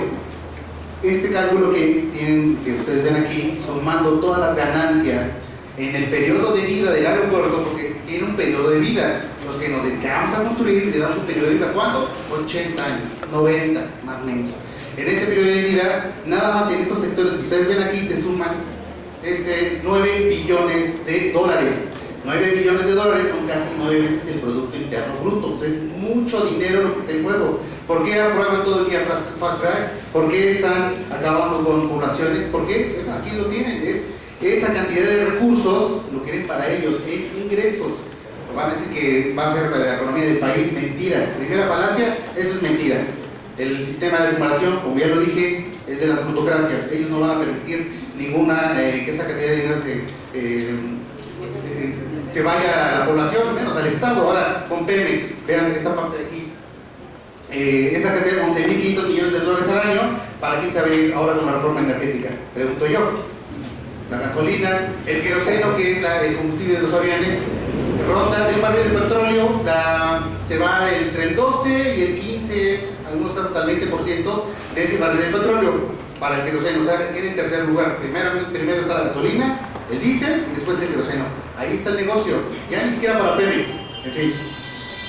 Este cálculo que ustedes ven aquí, sumando todas las ganancias en el periodo de vida del aeropuerto, porque tiene un periodo de vida. Los que nos dedicamos a construir le damos un periodo de vida, ¿cuánto? 80 años, 90, más o menos. En ese periodo de vida, nada más en estos sectores que ustedes ven aquí se suman 9 billones de dólares. 9 billones de dólares son casi 9 veces el Producto Interno Bruto. O sea, es mucho dinero lo que está en juego. ¿Por qué aprueban todo el día Fast Track? ¿Por qué están acabando con poblaciones? ¿Por qué? Bueno, aquí lo tienen. Es esa cantidad de recursos, lo quieren para ellos, en ingresos. Van a decir que va a ser para la economía del país. Mentira. Primera falacia, eso es mentira. El sistema de acumulación, como ya lo dije, es de las plutocracias. Ellos no van a permitir ninguna, que esa cantidad de dinero se vaya a la población, menos al Estado. Ahora con Pemex, vean esta parte de aquí, esa cantidad de 11.500 millones de dólares al año, ¿para quién sabe ahora con la reforma energética? Pregunto yo. La gasolina, el queroseno, que es el combustible de los aviones, ronda de un barril de petróleo, se va entre el 12 y el 15, en algunos casos hasta el 20% de ese barril de petróleo para el queroseno. O sea, queda en tercer lugar. Primero está la gasolina, el diésel y después el queroseno. Ahí está el negocio, ya ni siquiera para Pemex. En fin,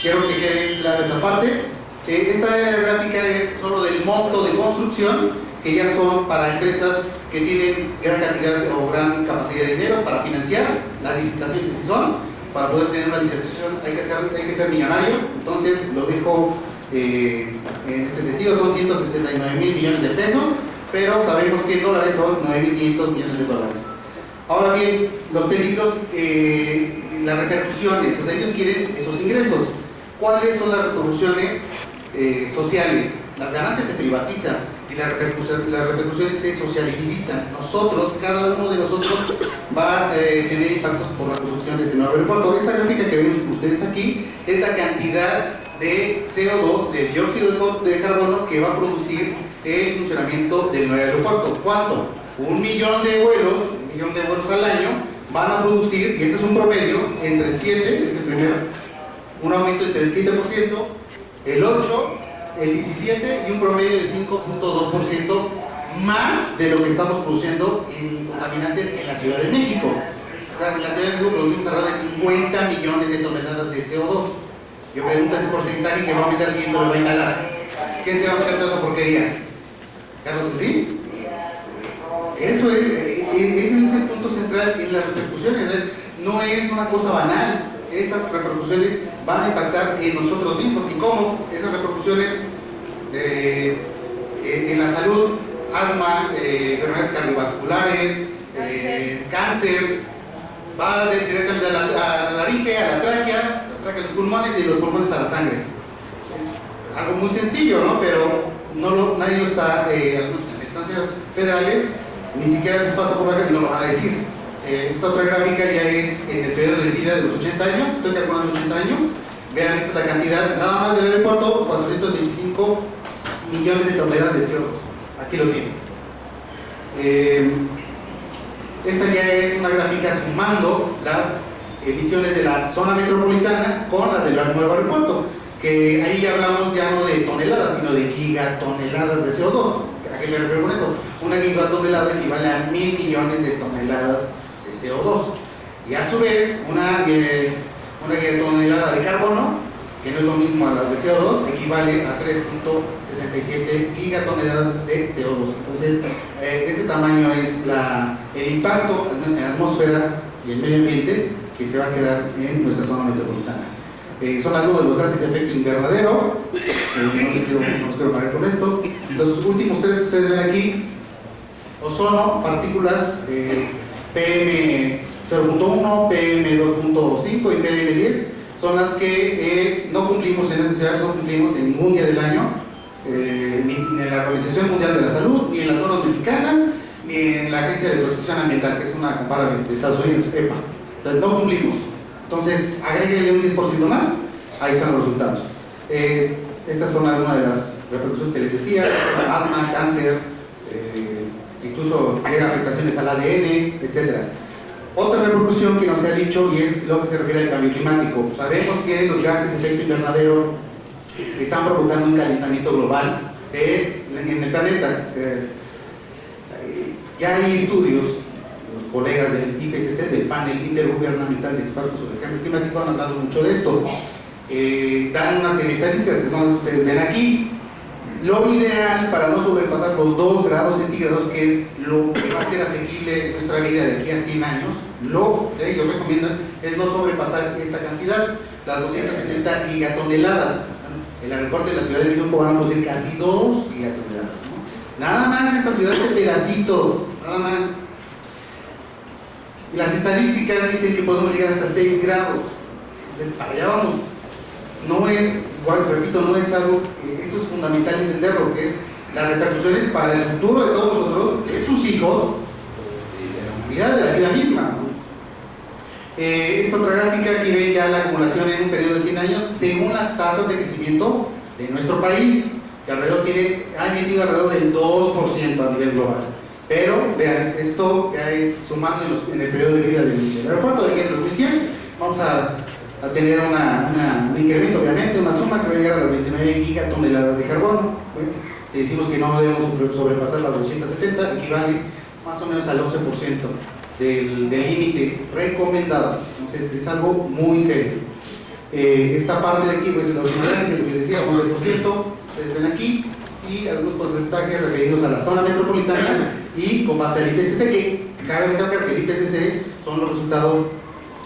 quiero que quede clara esa parte. Esta gráfica es solo del monto de construcción, que ya son para empresas que tienen gran cantidad o gran capacidad de dinero para financiar. Las licitaciones sí son, para poder tener una licitación hay que ser millonario. Entonces lo dejo en este sentido, son 169.000 millones de pesos, pero sabemos que en dólares son 9.500 millones de dólares. Ahora bien, los peligros, las repercusiones, o sea, ellos quieren esos ingresos. ¿Cuáles son las repercusiones sociales? Las ganancias se privatizan y las repercusiones se socializan. Nosotros, cada uno de nosotros va a tener impactos por las construcciones del nuevo aeropuerto. Esta gráfica que ven ustedes aquí es la cantidad de CO2, de dióxido de carbono que va a producir el funcionamiento del nuevo aeropuerto. ¿Cuánto? 1 millón de vuelos al año van a producir, y este es un promedio, entre el 7, un aumento entre el 7%, el 8%, el 17% y un promedio de 5.2% más de lo que estamos produciendo en contaminantes en la Ciudad de México. O sea, en la Ciudad de México producimos alrededor de 50 millones de toneladas de CO2. Yo pregunto ese porcentaje que va a aumentar, ¿quién se lo va a inhalar? ¿Quién se va a meter toda esa porquería? ¿Carlos Slim? Eso ese es el punto central en las repercusiones. No es una cosa banal. Esas repercusiones van a impactar en nosotros mismos. ¿Y cómo? Esas repercusiones en la salud, asma, enfermedades cardiovasculares, cáncer, va directamente a la laringe, a la tráquea a los pulmones y los pulmones a la sangre. Es algo muy sencillo, ¿no? Pero nadie lo está, en instancias federales, ni siquiera les pasa por la cabeza y no lo van a decir. Esta otra gráfica ya es en el periodo de vida de los 80 años, estoy calculando 80 años. Vean, esta es la cantidad, nada más del aeropuerto, 425 millones de toneladas de CO2. Aquí lo tienen. Esta ya es una gráfica sumando las emisiones de la zona metropolitana con las del nuevo aeropuerto, que ahí ya hablamos ya no de toneladas, sino de gigatoneladas de CO2. ¿A qué me refiero con eso? Una gigatonelada equivale a 1.000 millones de toneladas de CO2. Y a su vez, una gigatonelada de carbono, que no es lo mismo a las de CO2, equivale a 3.67 gigatoneladas de CO2. Entonces, de ese tamaño es el impacto, al menos en la atmósfera y el medio ambiente, que se va a quedar en nuestra zona metropolitana. Son algunos de los gases de efecto invernadero, no les quiero parar con esto. Los últimos tres que ustedes ven aquí: ozono, partículas PM 0.1, PM 2.5 y PM 10, son las que no cumplimos en esta ciudad, no cumplimos en ningún día del año, ni en la Organización Mundial de la Salud, ni en las normas mexicanas, ni en la Agencia de Protección Ambiental, que es una comparable de Estados Unidos, EPA. Entonces, no cumplimos. Entonces, agréguenle un 10% más, ahí están los resultados. Estas son algunas de las repercusiones que les decía: asma, cáncer, incluso llega afectaciones al ADN, etc. Otra repercusión que no se ha dicho, y es lo que se refiere al cambio climático. Sabemos que los gases de efecto invernadero están provocando un calentamiento global en el planeta. Ya hay estudios, los colegas del IPCC, del Panel Intergubernamental de Expertos sobre el Cambio Climático, han hablado mucho de esto. Dan una serie de estadísticas que son las que ustedes ven aquí. Lo ideal para no sobrepasar los 2 grados centígrados, que es lo que va a ser asequible en nuestra vida de aquí a 100 años, lo que ellos recomiendan es no sobrepasar esta cantidad, las 270 gigatoneladas. El aeropuerto de la Ciudad de México van a producir casi 2 gigatoneladas, ¿no? Nada más esta ciudad, este pedacito, nada más. Y las estadísticas dicen que podemos llegar hasta 6 grados. Entonces, para allá vamos. No es, igual repito, no es algo, esto es fundamental entenderlo, que es las repercusiones para el futuro de todos nosotros, de sus hijos, de la humanidad, de la vida misma, ¿no? Esta otra gráfica aquí ven ya la acumulación en un periodo de 100 años según las tasas de crecimiento de nuestro país, que alrededor ha emitido alrededor del 2% a nivel global. Pero vean, esto ya es sumando en el periodo de vida del aeropuerto de aquí en 2100, vamos a tener un incremento, obviamente, una suma que va a llegar a las 29 gigatoneladas de carbono. Bueno, si decimos que no debemos sobrepasar las 270, equivale más o menos al 11% del límite recomendado. Entonces es algo muy serio. Esta parte de aquí, pues es lo que les decía, 11%, ustedes ven aquí, y algunos porcentajes referidos a la zona metropolitana y con base al IPCC, que cabe recalcar que el IPCC son los resultados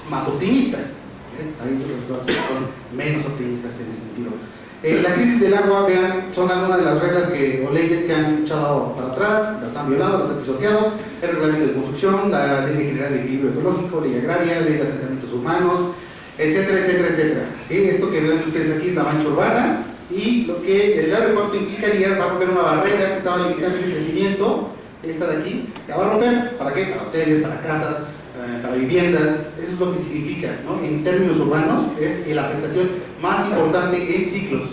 más optimistas. Hay otros resultados que son menos optimistas en ese sentido. La crisis del agua, vean, son algunas de las reglas o leyes que han echado para atrás, las han violado, las han pisoteado: el reglamento de construcción, la ley general de equilibrio ecológico, ley agraria, ley de asentamientos humanos, etcétera, etcétera, etcétera. ¿Sí? Esto que ven ustedes aquí es la mancha urbana, y lo que el aeropuerto implicaría va a romper una barrera que estaba limitando ese crecimiento, esta de aquí, la va a romper. ¿Para qué? Para hoteles, para casas, para viviendas. Eso es lo que significa, ¿no? En términos urbanos es la afectación más importante en siglos.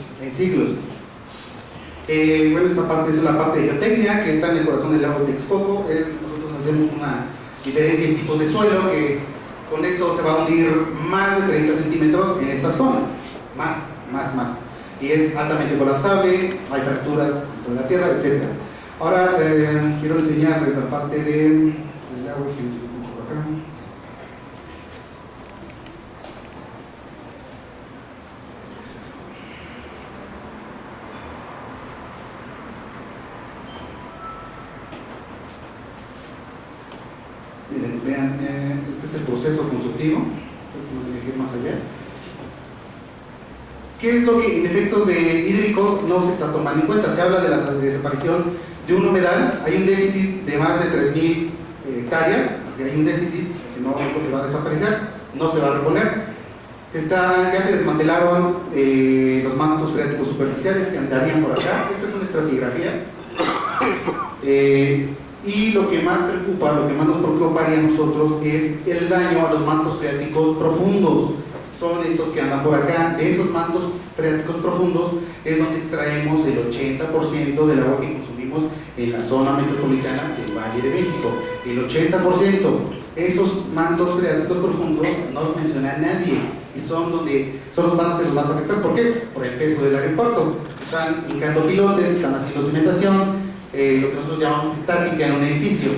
Bueno, esta parte es la parte de geotecnia, que está en el corazón del lago de Texcoco. Nosotros hacemos una diferencia en tipos de suelo, que con esto se va a hundir más de 30 centímetros en esta zona, más, y es altamente colapsable, hay fracturas dentro de la tierra, etc. Ahora quiero enseñarles la parte del agua, por acá. Miren, vean, este es el proceso constructivo, no tiene que ir más allá. ¿Qué es lo que en efectos hídricos no se está tomando en cuenta? Se habla de la desaparición de un humedal, hay un déficit de más de 3.000 hectáreas, así hay un déficit que no es lo que va a desaparecer, no se va a reponer. Ya se desmantelaron los mantos freáticos superficiales que andarían por acá. Esta es una estratigrafía. Y lo que más preocupa, lo que más nos preocuparía a nosotros es el daño a los mantos freáticos profundos. Son estos que andan por acá. De esos mantos freáticos profundos es donde extraemos el 80% del agua que consumimos en la zona metropolitana del Valle de México. El 80%. Esos mantos freáticos profundos no los menciona nadie, y son los van a ser los más afectados. ¿Por qué? Por el peso del aeropuerto. Están hincando pilotes, están haciendo cimentación, lo que nosotros llamamos estática en un edificio.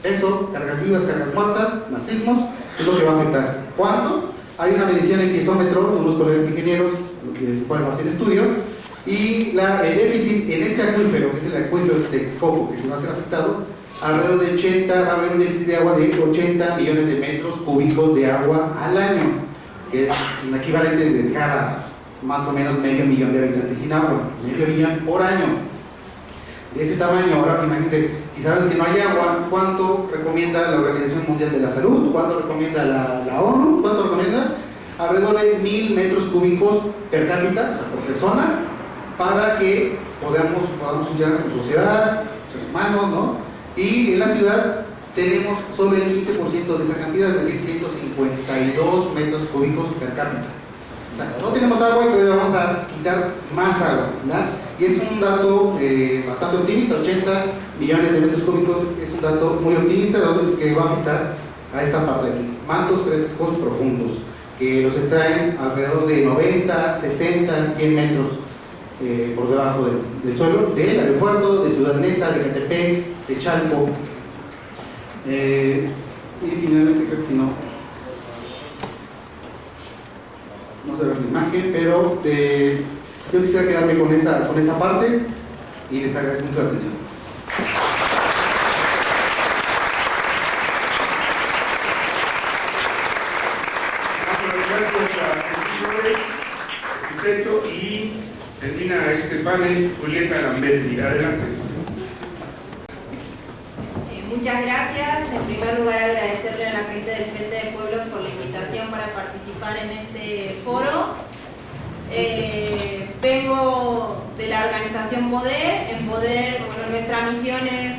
Eso, cargas vivas, cargas muertas, masismos, es lo que va a afectar. ¿Cuánto? Hay una medición en piezómetro de unos colegas ingenieros, el cual va a hacer estudio, y el déficit en este acuífero, que es el acuífero de Texcoco, que se va a ser afectado, alrededor de 80, va a haber un déficit de agua de 80 millones de metros cúbicos de agua al año, que es el equivalente de dejar a más o menos 500.000 de habitantes sin agua, 500.000 por año. De ese tamaño. Ahora imagínense, si sabes que no hay agua, ¿cuánto recomienda la Organización Mundial de la Salud? ¿Cuánto recomienda la ONU? ¿Cuánto recomienda? Alrededor de 1.000 metros cúbicos per cápita, o sea, por persona, para que podamos funcionar como sociedad, seres humanos, ¿no? Y en la ciudad tenemos solo el 15% de esa cantidad, es decir, 152 metros cúbicos per cápita. O sea, no tenemos agua y todavía vamos a quitar más agua, ¿verdad? Y es un dato bastante optimista. 80 millones de metros cúbicos es un dato muy optimista, que va a afectar a esta parte de aquí. Mantos freáticos profundos, que los extraen alrededor de 90, 60, 100 metros por debajo del suelo del aeropuerto, de Ciudad Neza, de Catepec, de Chalco. Y finalmente, creo que si no se ve la imagen, pero yo quisiera quedarme con esa parte. y les agradezco mucho la atención.
Gracias a Jesús Flores, arquitecto, y termina este panel Julieta Lamberti. Adelante.
Muchas gracias. En primer lugar, agradecerle a la gente del Frente de Pueblos por la invitación para participar en este foro. Vengo de la organización Poder. En Poder, bueno, nuestra misión es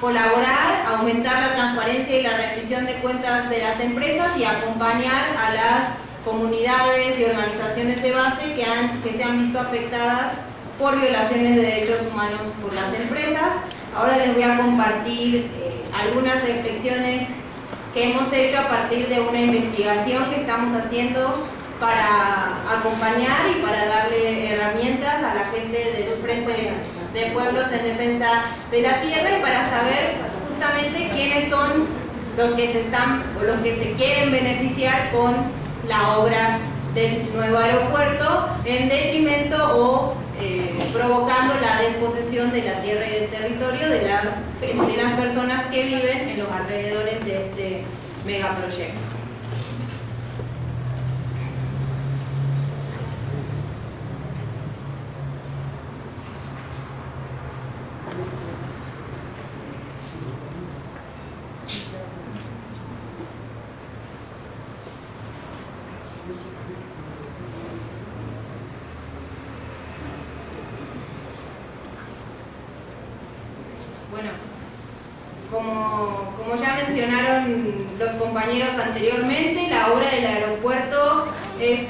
colaborar, aumentar la transparencia y la rendición de cuentas de las empresas y acompañar a las comunidades y organizaciones de base que se han visto afectadas por violaciones de derechos humanos por las empresas. Ahora les voy a compartir algunas reflexiones que hemos hecho a partir de una investigación que estamos haciendo para acompañar y para darle herramientas a la gente del Frente de Pueblos en Defensa de la Tierra y para saber justamente quiénes son los que se quieren beneficiar con la obra del nuevo aeropuerto en detrimento o provocando la desposesión de la tierra y del territorio de las personas que viven en los alrededores de este megaproyecto. Bueno, como ya mencionaron los compañeros anteriormente, la obra del aeropuerto es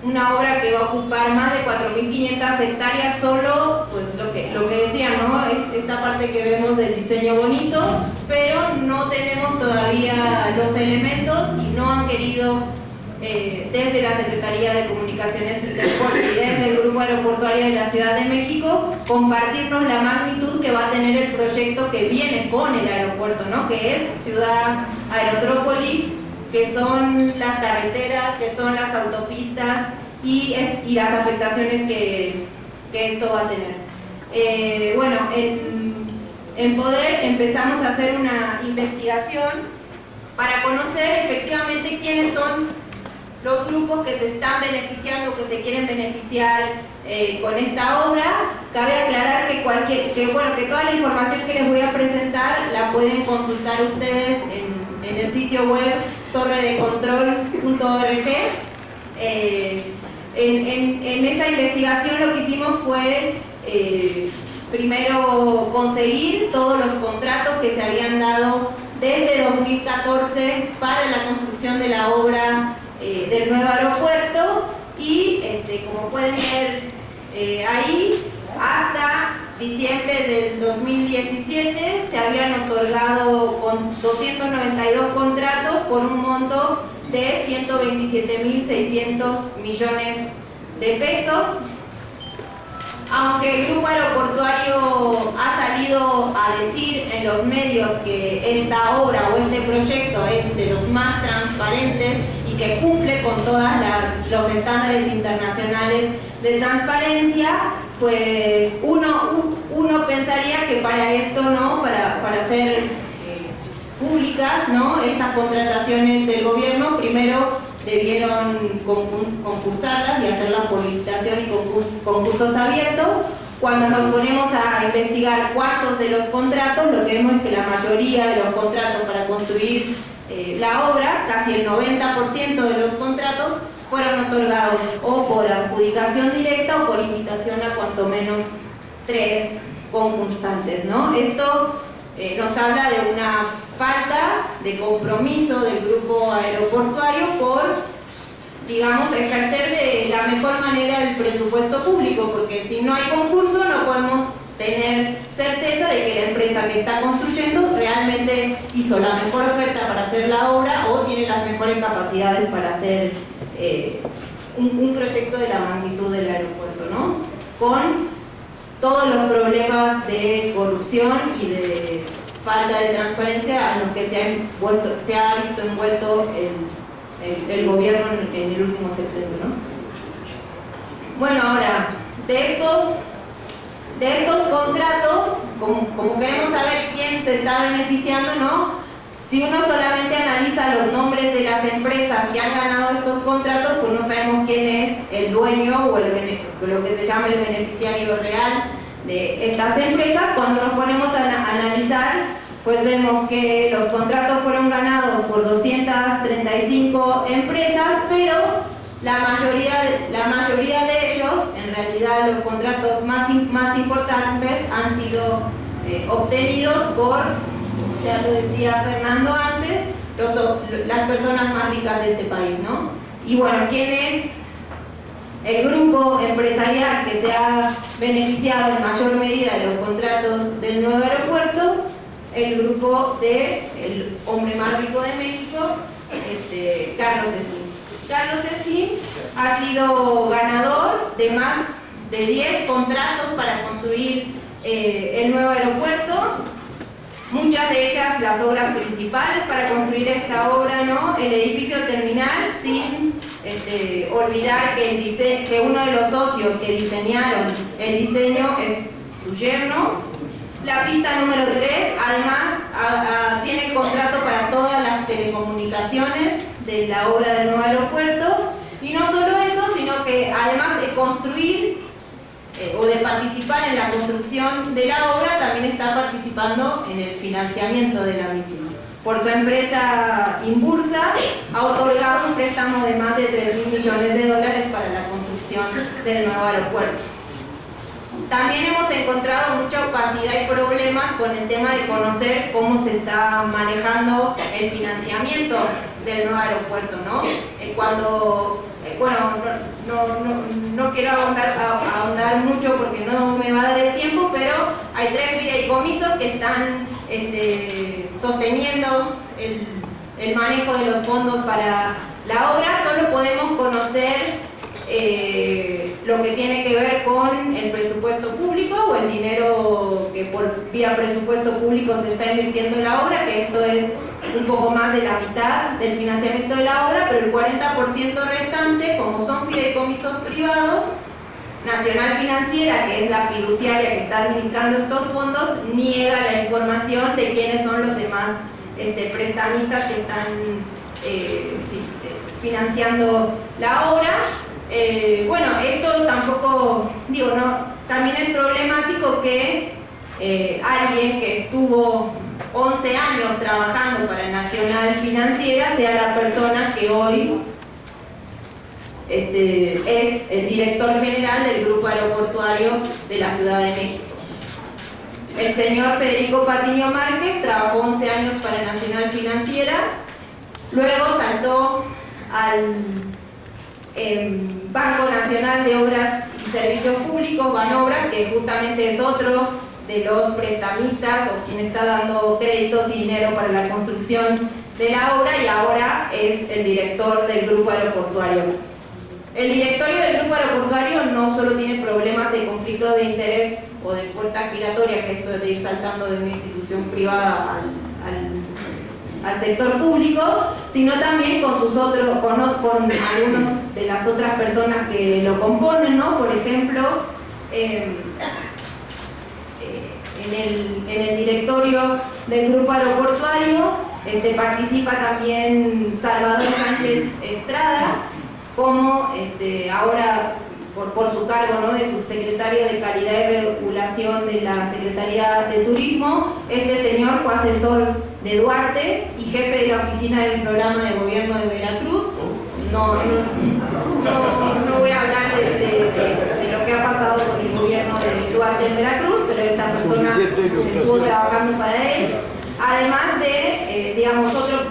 una obra que va a ocupar más de 4.500 hectáreas solo, pues lo que decían, ¿no? Esta parte que vemos del diseño bonito, pero no tenemos todavía los elementos y no han querido desde la Secretaría de Comunicaciones y Transporte y desde el Grupo Aeroportuario de la Ciudad de México compartirnos la magnitud que va a tener el proyecto que viene con el aeropuerto, ¿no? Que es Ciudad Aerotrópolis, que son las carreteras, que son las autopistas y las afectaciones que esto va a tener. Bueno, en Poder empezamos a hacer una investigación para conocer efectivamente quiénes son los grupos que se están beneficiando, que se quieren beneficiar con esta obra. Cabe aclarar que toda la información que les voy a presentar la pueden consultar ustedes en el sitio web torredecontrol.org. En esa investigación lo que hicimos fue primero conseguir todos los contratos que se habían dado desde 2014 para la construcción de la obra del nuevo aeropuerto y como pueden ver ahí, hasta diciembre del 2017 se habían otorgado con 292 contratos por un monto de 127.600 millones de pesos. Aunque el Grupo Aeroportuario ha salido a decir en los medios que esta obra o este proyecto es de los más transparentes y que cumple con todos los estándares internacionales de transparencia, pues uno pensaría que para esto, ¿no? Para ser públicas, ¿no? Estas contrataciones del gobierno, primero debieron concursarlas y hacerlas por licitación y concursos abiertos. Cuando nos ponemos a investigar cuántos de los contratos, lo que vemos es que la mayoría de los contratos para construir la obra, casi el 90% de los contratos, fueron otorgados o por adjudicación directa o por invitación a cuanto menos 3 concursantes, ¿no? Esto nos habla de una falta de compromiso del grupo aeroportuario por, digamos, ejercer de la mejor manera el presupuesto público, porque si no hay concurso no podemos tener certeza de que la empresa que está construyendo realmente hizo la mejor oferta para hacer la obra o tiene las mejores capacidades para hacer un proyecto de la magnitud del aeropuerto, ¿no? Con todos los problemas de corrupción y de falta de transparencia en los que se ha visto envuelto el gobierno en el último sexenio, ¿no? Bueno, ahora, de estos de estos contratos, como queremos saber quién se está beneficiando, ¿no? Si uno solamente analiza los nombres de las empresas que han ganado estos contratos, pues no sabemos quién es el dueño o lo que se llama el beneficiario real de estas empresas. Cuando nos ponemos a analizar, pues vemos que los contratos fueron ganados por 235 empresas, pero la mayoría de ellos, en realidad los contratos más importantes han sido obtenidos por, ya lo decía Fernando antes, las personas más ricas de este país, ¿no? Y bueno, ¿quién es el grupo empresarial que se ha beneficiado en mayor medida de los contratos del nuevo aeropuerto? El grupo del hombre más rico de México, Carlos Slim. Carlos Slim ha sido ganador de más de 10 contratos para construir el nuevo aeropuerto. Muchas de ellas las obras principales para construir esta obra, ¿no? El edificio terminal, sin olvidar que uno de los socios que diseñaron el diseño es su yerno. La pista número 3, además, tiene contrato para todas las telecomunicaciones de la obra del nuevo aeropuerto. Y no solo eso, sino que además de construir o de participar en la construcción de la obra, también está participando en el financiamiento de la misma. Por su empresa Inbursa, ha otorgado un préstamo de más de $3.000 millones para la construcción del nuevo aeropuerto. También hemos encontrado mucha opacidad y problemas con el tema de conocer cómo se está manejando el financiamiento del nuevo aeropuerto, ¿no? No quiero ahondar mucho porque no me va a dar el tiempo, pero hay 3 fideicomisos que están sosteniendo el manejo de los fondos para la obra. Solo podemos conocer lo que tiene que ver con el presupuesto público o el dinero que por vía presupuesto público se está invirtiendo en la obra, que esto es un poco más de la mitad del financiamiento de la obra, pero el 40% restante, como son fideicomisos privados, Nacional Financiera, que es la fiduciaria que está administrando estos fondos, niega la información de quiénes son los demás prestamistas que están financiando la obra. Esto tampoco, también es problemático que alguien que estuvo 11 años trabajando para Nacional Financiera sea la persona que hoy es el director general del Grupo Aeroportuario de la Ciudad de México. El señor Federico Patiño Márquez trabajó 11 años para Nacional Financiera, luego saltó al Banco Nacional de Obras y Servicios Públicos, Banobras, que justamente es otro de los prestamistas o quien está dando créditos y dinero para la construcción de la obra, y ahora es el director del Grupo Aeroportuario. El directorio del Grupo Aeroportuario no solo tiene problemas de conflicto de interés o de puertas giratorias, que esto de ir saltando de una institución privada al sector público, sino también con algunas de las otras personas que lo componen, ¿no? Por ejemplo, en el directorio del Grupo Aeroportuario participa también Salvador Sánchez Estrada, como ahora por su cargo, ¿no?, de subsecretario de Calidad y Regulación de la Secretaría de Turismo. Este señor fue asesor de Duarte y jefe de la oficina del programa de gobierno de Veracruz. No voy a hablar de lo que ha pasado con el gobierno de Duarte en Veracruz, pero esta persona estuvo trabajando para él. Además de,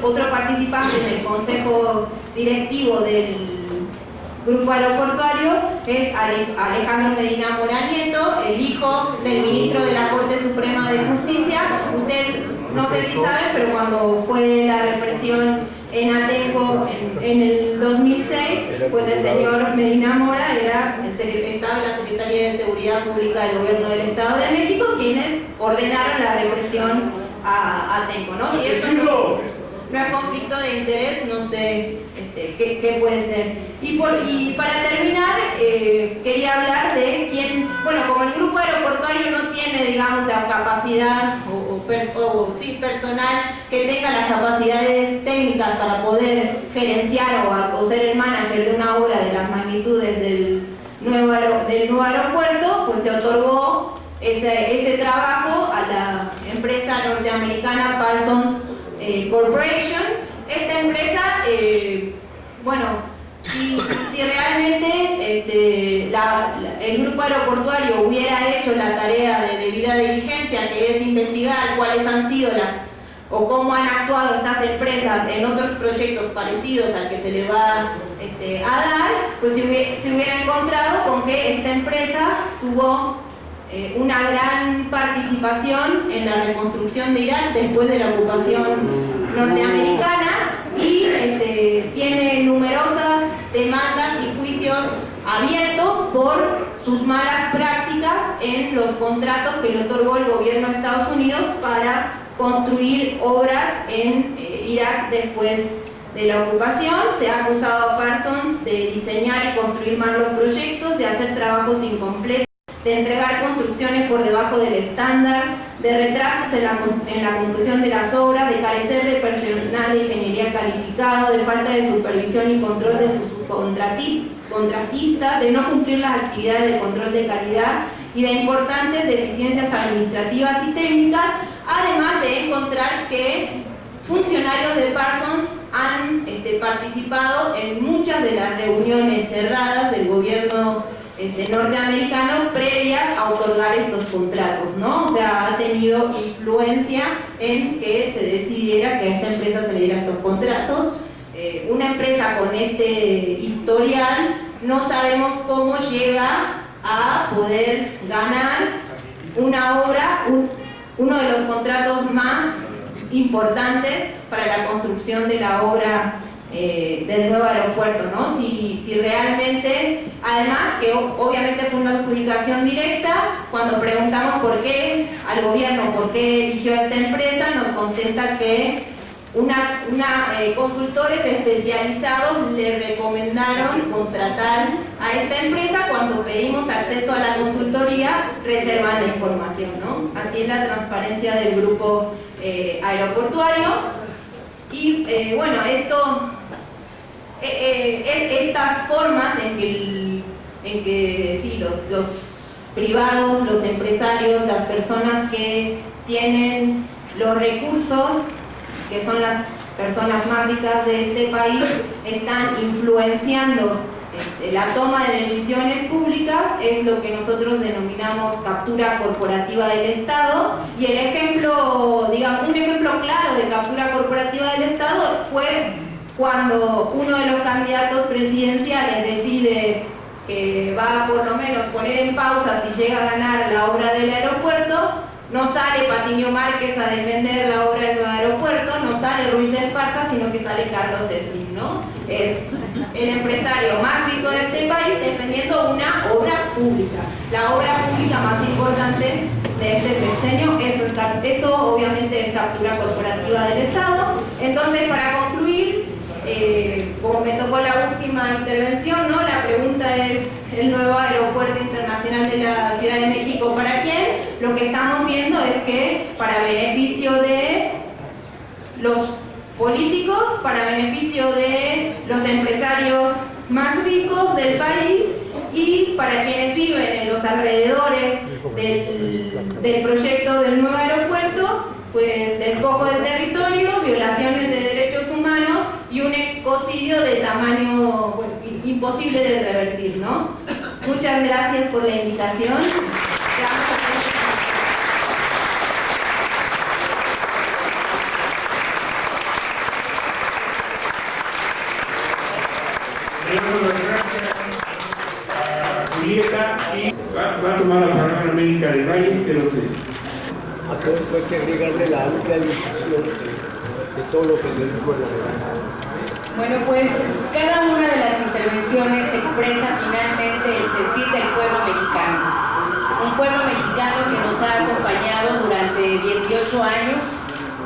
otro participante en el consejo directivo del Grupo Aeroportuario es Alejandro Medina Mora Nieto, el hijo del ministro de la Corte Suprema de Justicia. Ustedes no sé si saben, pero cuando fue la represión en Atenco en el 2006, pues el señor Medina Mora estaba en la Secretaría de Seguridad Pública del Gobierno del Estado de México, quienes ordenaron la represión a Atenco, ¿no? Si eso no hay conflicto de interés, no sé qué puede ser. Y para terminar, quería hablar de quién, como el Grupo Aeroportuario tiene, digamos, la capacidad personal que tenga las capacidades técnicas para poder gerenciar o ser el manager de una obra de las magnitudes del nuevo aeropuerto, pues le otorgó ese trabajo a la empresa norteamericana Parsons Corporation. Esta empresa, si realmente el grupo aeroportuario hubiera hecho la tarea de debida diligencia, que es investigar cuáles han sido o cómo han actuado estas empresas en otros proyectos parecidos al que se le va a dar, pues se hubiera encontrado con que esta empresa tuvo una gran participación en la reconstrucción de Irak después de la ocupación norteamericana y tiene numerosas demandas y juicios abiertos por sus malas prácticas en los contratos que le otorgó el gobierno de Estados Unidos para construir obras en Irak después de la ocupación. Se ha acusado a Parsons de diseñar y construir mal los proyectos, de hacer trabajos incompletos, de entregar construcciones por debajo del estándar, de retrasos en la conclusión de las obras, de carecer de personal de ingeniería calificado, de falta de supervisión y control de sus contratistas, de no cumplir las actividades de control de calidad y de importantes deficiencias administrativas y técnicas, además de encontrar que funcionarios de Parsons han participado en muchas de las reuniones cerradas del gobierno norteamericano previas a otorgar estos contratos, ¿no? O sea, ha tenido influencia en que se decidiera que a esta empresa se le dieran estos contratos. Una empresa con este historial, no sabemos cómo llega a poder ganar una obra, uno de los contratos más importantes para la construcción de la obra del nuevo aeropuerto, ¿no? Si realmente, además que obviamente fue una adjudicación directa, cuando preguntamos por qué al gobierno, por qué eligió a esta empresa, nos contesta que consultores especializados le recomendaron contratar a esta empresa. Cuando pedimos acceso a la consultoría, reservan la información, ¿no? Así es la transparencia del grupo aeroportuario. Y estas formas en que sí, los privados, los empresarios, las personas que tienen los recursos, que son las personas más ricas de este país, están influenciando la toma de decisiones públicas, es lo que nosotros denominamos captura corporativa del Estado. Y el ejemplo, digamos, un ejemplo claro de captura corporativa del Estado fue cuando uno de los candidatos presidenciales decide que va a por lo menos poner en pausa si llega a ganar la obra del aeropuerto. No sale Patiño Márquez a defender la obra del nuevo aeropuerto, no sale Ruiz Esparza, sino que sale Carlos Slim, ¿no? Es el empresario más rico de este país defendiendo una obra pública, la obra pública más importante de este sexenio. Eso obviamente es captura corporativa del Estado. Entonces, para concluir, como me tocó la última intervención, ¿no? La pregunta es: ¿el nuevo aeropuerto internacional de la Ciudad de México para quién? Lo que estamos viendo es que para beneficio de los políticos, para beneficio de los empresarios más ricos del país y para quienes viven en los alrededores del proyecto del nuevo aeropuerto, pues despojo del territorio, violaciones de derechos humanos y un ecocidio de tamaño imposible de revertir, ¿no? Muchas gracias por la invitación.
Julieta, y va a tomar la palabra América del Valle, creo que...
A todo esto hay que agregarle la amplia difusión de todo lo que se dijo en la verdad.
Bueno, pues cada una de las intervenciones expresa finalmente el sentir del pueblo mexicano. Un pueblo mexicano que nos ha acompañado durante 18 años,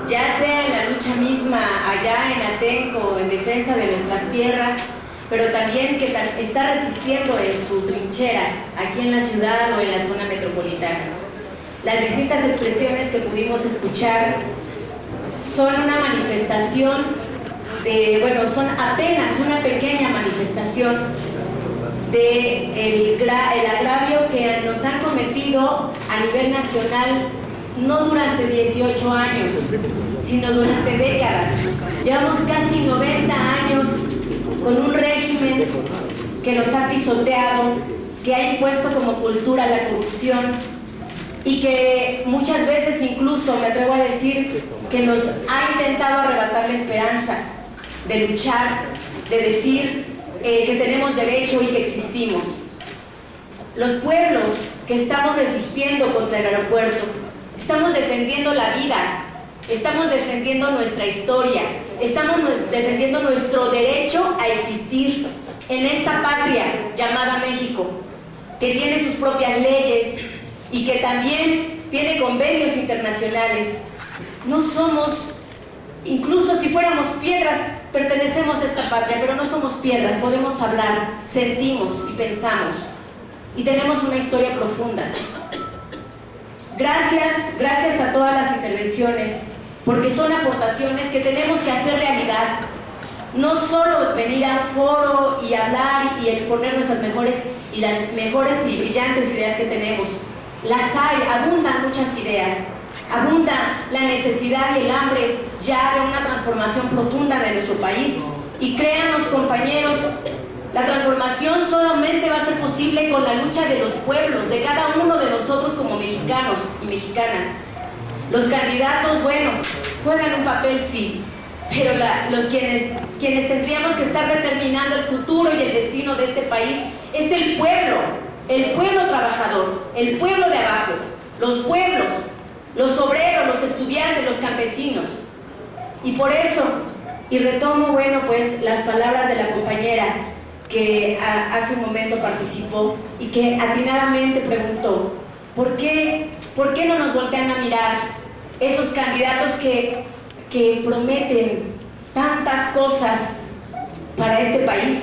ya sea en la lucha misma allá en Atenco, en defensa de nuestras tierras, pero también que está resistiendo en su trinchera, aquí en la ciudad o en la zona metropolitana. las distintas expresiones que pudimos escuchar son una manifestación son apenas una pequeña manifestación del agravio que nos han cometido a nivel nacional, no durante 18 años, sino durante décadas. Llevamos casi 90 años con un régimen que nos ha pisoteado, que ha impuesto como cultura la corrupción y que muchas veces incluso, me atrevo a decir, que nos ha intentado arrebatar la esperanza de luchar, de decir que tenemos derecho y que existimos. Los pueblos que estamos resistiendo contra el aeropuerto, estamos defendiendo la vida, estamos defendiendo nuestra historia, estamos defendiendo nuestro derecho a existir en esta patria llamada México, que tiene sus propias leyes y que también tiene convenios internacionales. No somos, incluso si fuéramos piedras, pertenecemos a esta patria, pero no somos piedras, podemos hablar, sentimos y pensamos, y tenemos una historia profunda. Gracias a todas las intervenciones, porque son aportaciones que tenemos que hacer realidad. No solo venir a un foro y hablar y exponer nuestras mejores y brillantes ideas que tenemos. Las hay, abundan muchas ideas, abunda la necesidad y el hambre ya de una transformación profunda de nuestro país. Y créanos, compañeros, la transformación solamente va a ser posible con la lucha de los pueblos, de cada uno de nosotros como mexicanos y mexicanas. Los candidatos, juegan un papel sí, pero quienes tendríamos que estar determinando el futuro y el destino de este país es el pueblo trabajador, el pueblo de abajo, los pueblos, los obreros, los estudiantes, los campesinos. Y por eso, y retomo, las palabras de la compañera que hace un momento participó y que atinadamente preguntó, ¿por qué no nos voltean a mirar esos candidatos que prometen tantas cosas para este país?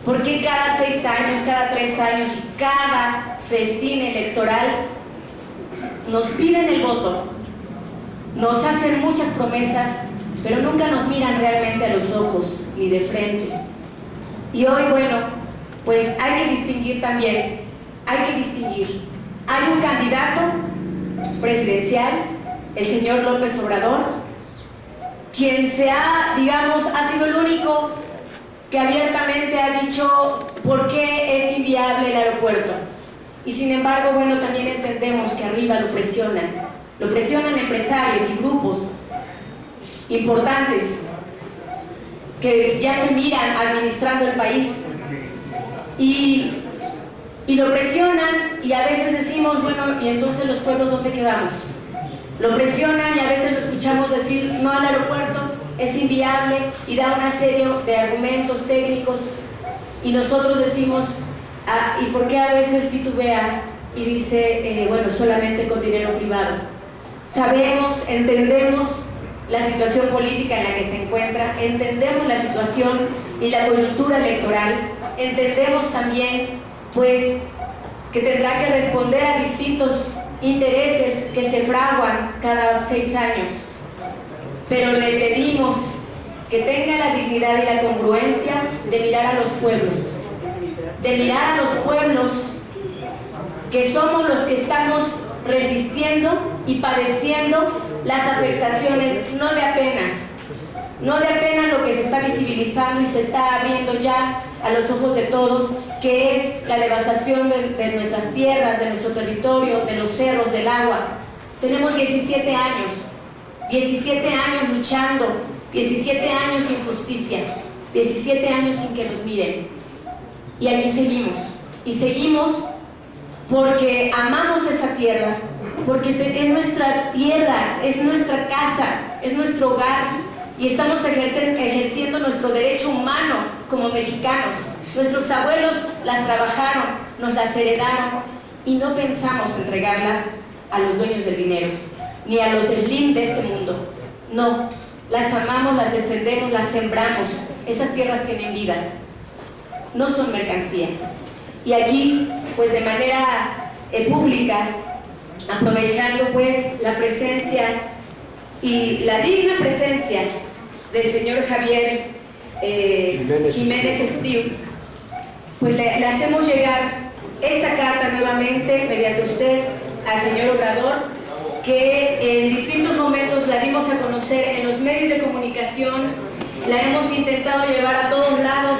¿Por qué cada 6 años, cada 3 años y cada festín electoral nos piden el voto, nos hacen muchas promesas, pero nunca nos miran realmente a los ojos ni de frente? Y hoy, hay que distinguir también, Hay un candidato presidencial, el señor López Obrador, quien ha sido el único que abiertamente ha dicho por qué es inviable el aeropuerto. Y sin embargo, también entendemos que arriba lo presionan empresarios y grupos importantes que ya se miran administrando el país y lo presionan, y a veces decimos, ¿y entonces los pueblos dónde quedamos? Lo presionan y a veces lo escuchamos decir no al aeropuerto, es inviable, y da una serie de argumentos técnicos, y nosotros decimos, ¿y por qué a veces titubea y dice, solamente con dinero privado? Sabemos, entendemos la situación política en la que se encuentra, entendemos la situación y la coyuntura electoral, entendemos también que tendrá que responder a distintos intereses que se fraguan cada 6 años, pero le pedimos que tenga la dignidad y la congruencia de mirar a los pueblos, que somos los que estamos resistiendo y padeciendo las afectaciones no de apenas lo que se está visibilizando y se está viendo ya a los ojos de todos, que es la devastación de nuestras tierras, de nuestro territorio, de los cerros, del agua. Tenemos 17 años luchando, 17 años sin justicia, 17 años sin que nos miren. Y aquí seguimos porque amamos esa tierra, porque es nuestra tierra, es nuestra casa, es nuestro hogar, y estamos ejerciendo nuestro derecho humano como mexicanos. Nuestros abuelos las trabajaron, nos las heredaron, y no pensamos entregarlas a los dueños del dinero, ni a los slim de este mundo. No, las amamos, las defendemos, las sembramos. Esas tierras tienen vida, no son mercancía. Y aquí, de manera pública, aprovechando pues la presencia y la digna presencia del señor Javier Jiménez Espriu, pues le hacemos llegar esta carta nuevamente mediante usted al señor Obrador, que en distintos momentos la dimos a conocer en los medios de comunicación, la hemos intentado llevar a todos lados,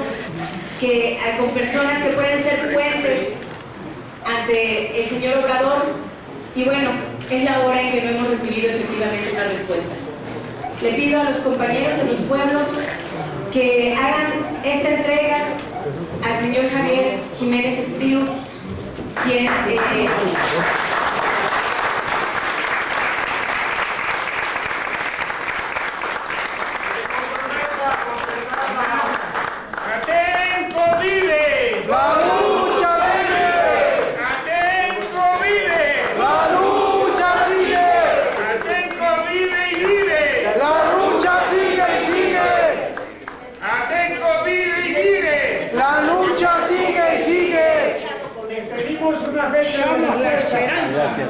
con personas que pueden ser puentes ante el señor Obrador, y bueno, es la hora en que no hemos recibido efectivamente una respuesta. Le pido a los compañeros de los pueblos que hagan esta entrega al señor Javier Jiménez Espriu, quien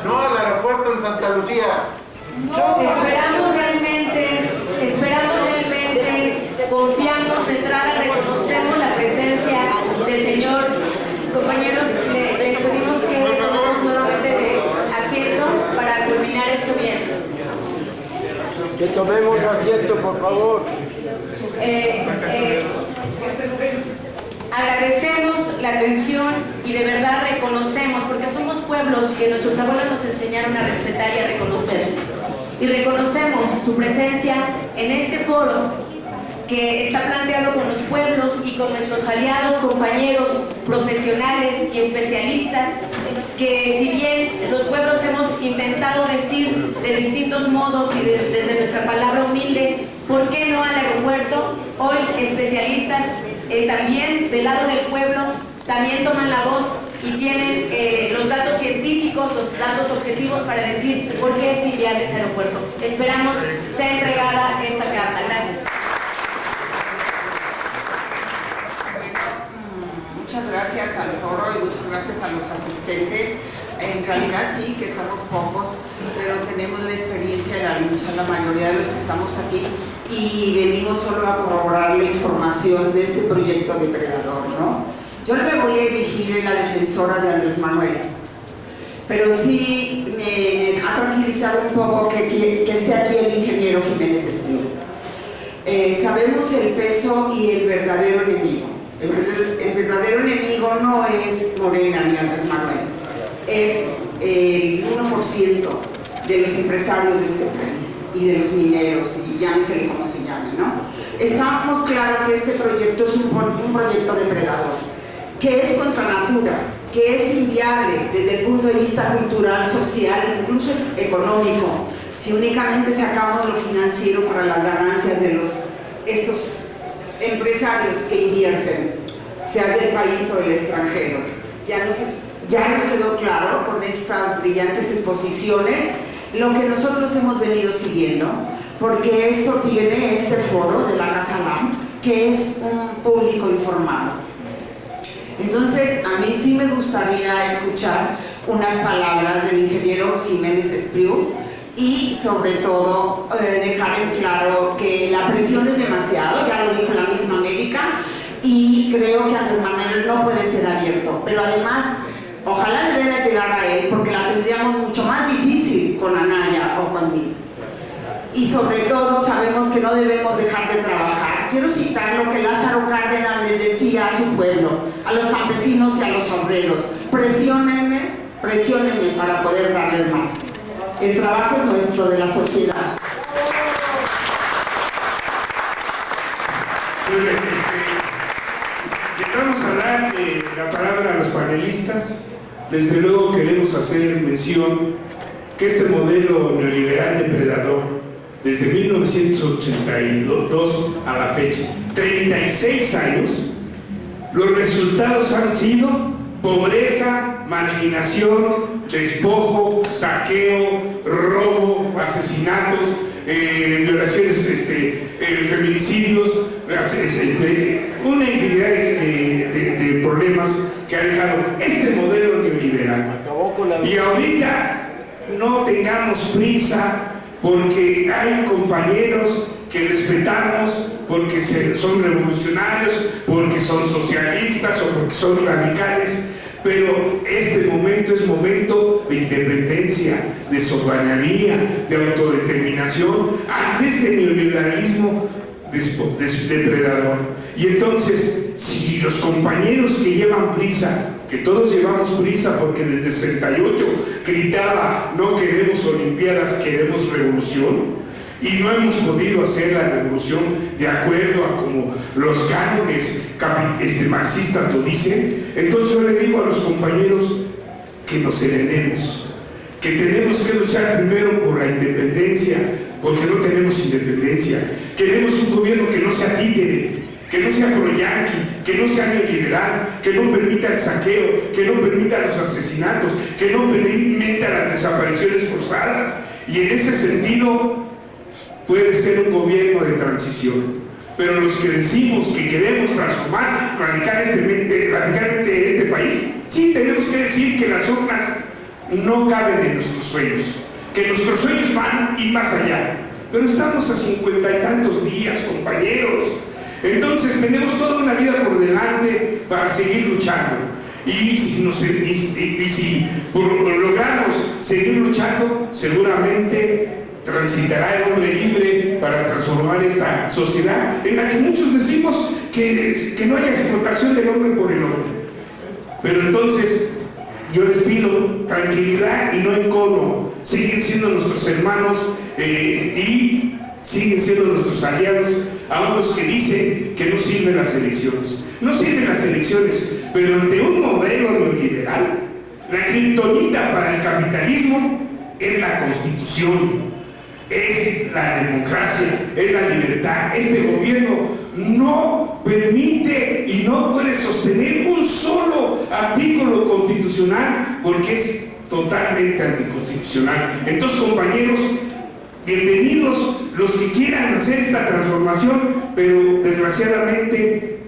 No, al aeropuerto en Santa Lucía.
esperamos realmente, confiamos de entrada, reconocemos la presencia del señor. Compañeros, les pedimos que tomemos nuevamente de asiento para culminar esto bien.
Que tomemos asiento, por favor.
Agradecemos la atención y de verdad reconocemos, porque somos pueblos que nuestros abuelos nos enseñaron a respetar y a reconocer. Y reconocemos su presencia en este foro que está planteado con los pueblos y con nuestros aliados, compañeros, profesionales y especialistas, que si bien los pueblos hemos intentado decir de distintos modos y desde nuestra palabra humilde, ¿por qué no al aeropuerto? Hoy especialistas también del lado del pueblo también toman la voz y tienen los datos científicos, los datos objetivos para decir por qué es inviable ese aeropuerto. Esperamos sea entregada esta carta. Gracias.
Muchas gracias al foro y muchas gracias a los asistentes. En realidad sí que somos pocos, pero tenemos la experiencia de la lucha, la mayoría de los que estamos aquí, y venimos solo a corroborar la información de este proyecto depredador, ¿no? Yo no me voy a dirigir en la defensora de Andrés Manuel, pero sí me ha tranquilizado un poco que esté aquí el ingeniero Jiménez Espriu. Sabemos el peso y el verdadero enemigo. El verdadero enemigo no es Morena ni Andrés Manuel, es el 1% de los empresarios de este país y de los mineros, y llámese como se llame, ¿no? Estamos claros que este proyecto es un proyecto depredador, que es contra natura, que es inviable desde el punto de vista cultural, social, incluso económico, si únicamente sacamos lo financiero para las ganancias de estos empresarios que invierten, sea del país o del extranjero. Ya nos quedó claro con estas brillantes exposiciones lo que nosotros hemos venido siguiendo, porque esto tiene este foro de la Casa LAM, que es un público informado. Entonces, a mí sí me gustaría escuchar unas palabras del ingeniero Jiménez Espriu y, sobre todo, dejar en claro que la presión es demasiado, ya lo dijo la misma América, y creo que Andrés Manuel no puede ser abierto, pero además, ojalá debiera llegar a él, porque la tendríamos mucho más difícil con Anaya o con Dil. Y sobre todo sabemos que no debemos dejar de trabajar. Quiero citar lo que Lázaro Cárdenas les decía a su pueblo, a los campesinos y a los obreros: presiónenme para poder darles más. El trabajo es nuestro, de la sociedad.
Vamos a dar la palabra a los panelistas. Desde luego queremos hacer mención que este modelo neoliberal depredador, desde 1982 a la fecha, 36 años, los resultados han sido pobreza, marginación, despojo, saqueo, robo, asesinatos, violaciones, feminicidios, una infinidad de problemas que ha dejado este modelo neoliberal. Y ahorita no tengamos prisa, porque hay compañeros que respetamos porque son revolucionarios, porque son socialistas o porque son radicales, pero este momento es momento de independencia, de soberanía, de autodeterminación ante este neoliberalismo depredador. Y entonces, si los compañeros que llevan prisa, que todos llevamos prisa porque desde 68 gritaba: no queremos olimpiadas, queremos revolución, y no hemos podido hacer la revolución de acuerdo a como los cánones marxistas lo dicen, entonces yo le digo a los compañeros que nos serenemos, que tenemos que luchar primero por la independencia, porque no tenemos independencia. Queremos un gobierno que no sea títere, que no sea pro-yanqui, que no sea neoliberal, que no permita el saqueo, que no permita los asesinatos, que no permita las desapariciones forzadas. Y en ese sentido puede ser un gobierno de transición. Pero los que decimos que queremos transformar radicalmente este país, sí tenemos que decir que las urnas no caben en nuestros sueños, que nuestros sueños van y más allá. Pero estamos a 50 y tantos días, compañeros. Entonces tenemos toda una vida por delante para seguir luchando. Y si logramos seguir luchando, seguramente transitará el hombre libre para transformar esta sociedad en la que muchos decimos que no haya explotación del hombre por el hombre. Pero entonces yo les pido tranquilidad y no encono. Siguen siendo nuestros hermanos y siguen siendo nuestros aliados, aun los que dicen que no sirven las elecciones. No sirven las elecciones, pero ante un modelo neoliberal, la kriptonita para el capitalismo es la Constitución, es la democracia, es la libertad. Este gobierno no permite y no puede sostener un solo artículo constitucional porque es totalmente anticonstitucional. Entonces, compañeros, bienvenidos los que quieran hacer esta transformación, pero desgraciadamente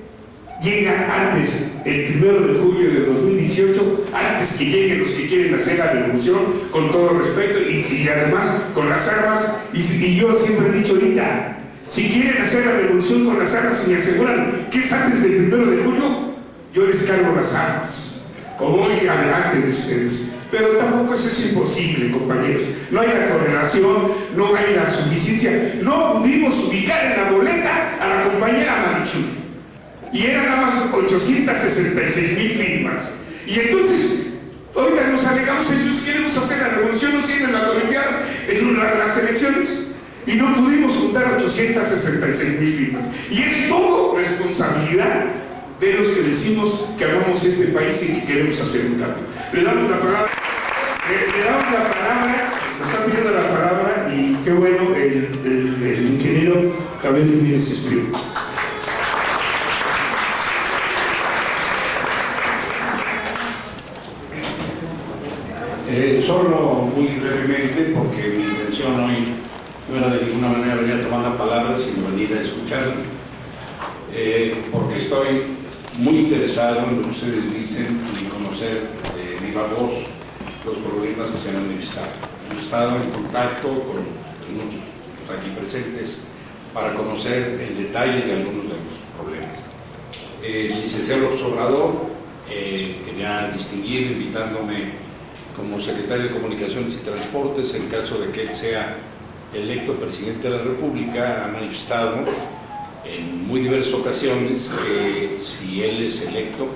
llega antes, el 1 de julio de 2018, antes que lleguen los que quieren hacer la revolución, con todo respeto y además con las armas. Y yo siempre he dicho ahorita, si quieren hacer la revolución con las armas y me aseguran que es antes del 1 de julio, yo les cargo las armas, o voy adelante de ustedes. Pero tampoco eso es imposible, compañeros. No hay la correlación, no hay la suficiencia. No pudimos ubicar en la boleta a la compañera Marichuy. Y eran nada más 866,000 firmas. Y entonces, ahorita nos alegamos, ellos queremos hacer la revolución, no sirven las olimpiadas, en las elecciones. Y no pudimos juntar 866,000 firmas. Y es todo responsabilidad de los que decimos que amamos este país y que queremos hacer un cambio. Le damos la palabra, nos está pidiendo la palabra, y qué bueno, el ingeniero Javier Jiménez Espriu.
Solo muy brevemente, porque mi intención hoy no era de ninguna manera venir a tomar la palabra, sino venir a escucharles, porque estoy muy interesado en lo que ustedes dicen y conocer de viva voz los problemas que se han manifestado. Hemos estado en contacto con muchos aquí presentes para conocer el detalle de algunos de los problemas. El licenciado López Obrador quería distinguir invitándome como secretario de Comunicaciones y Transportes en caso de que él sea electo presidente de la República. Ha manifestado en muy diversas ocasiones que si él es electo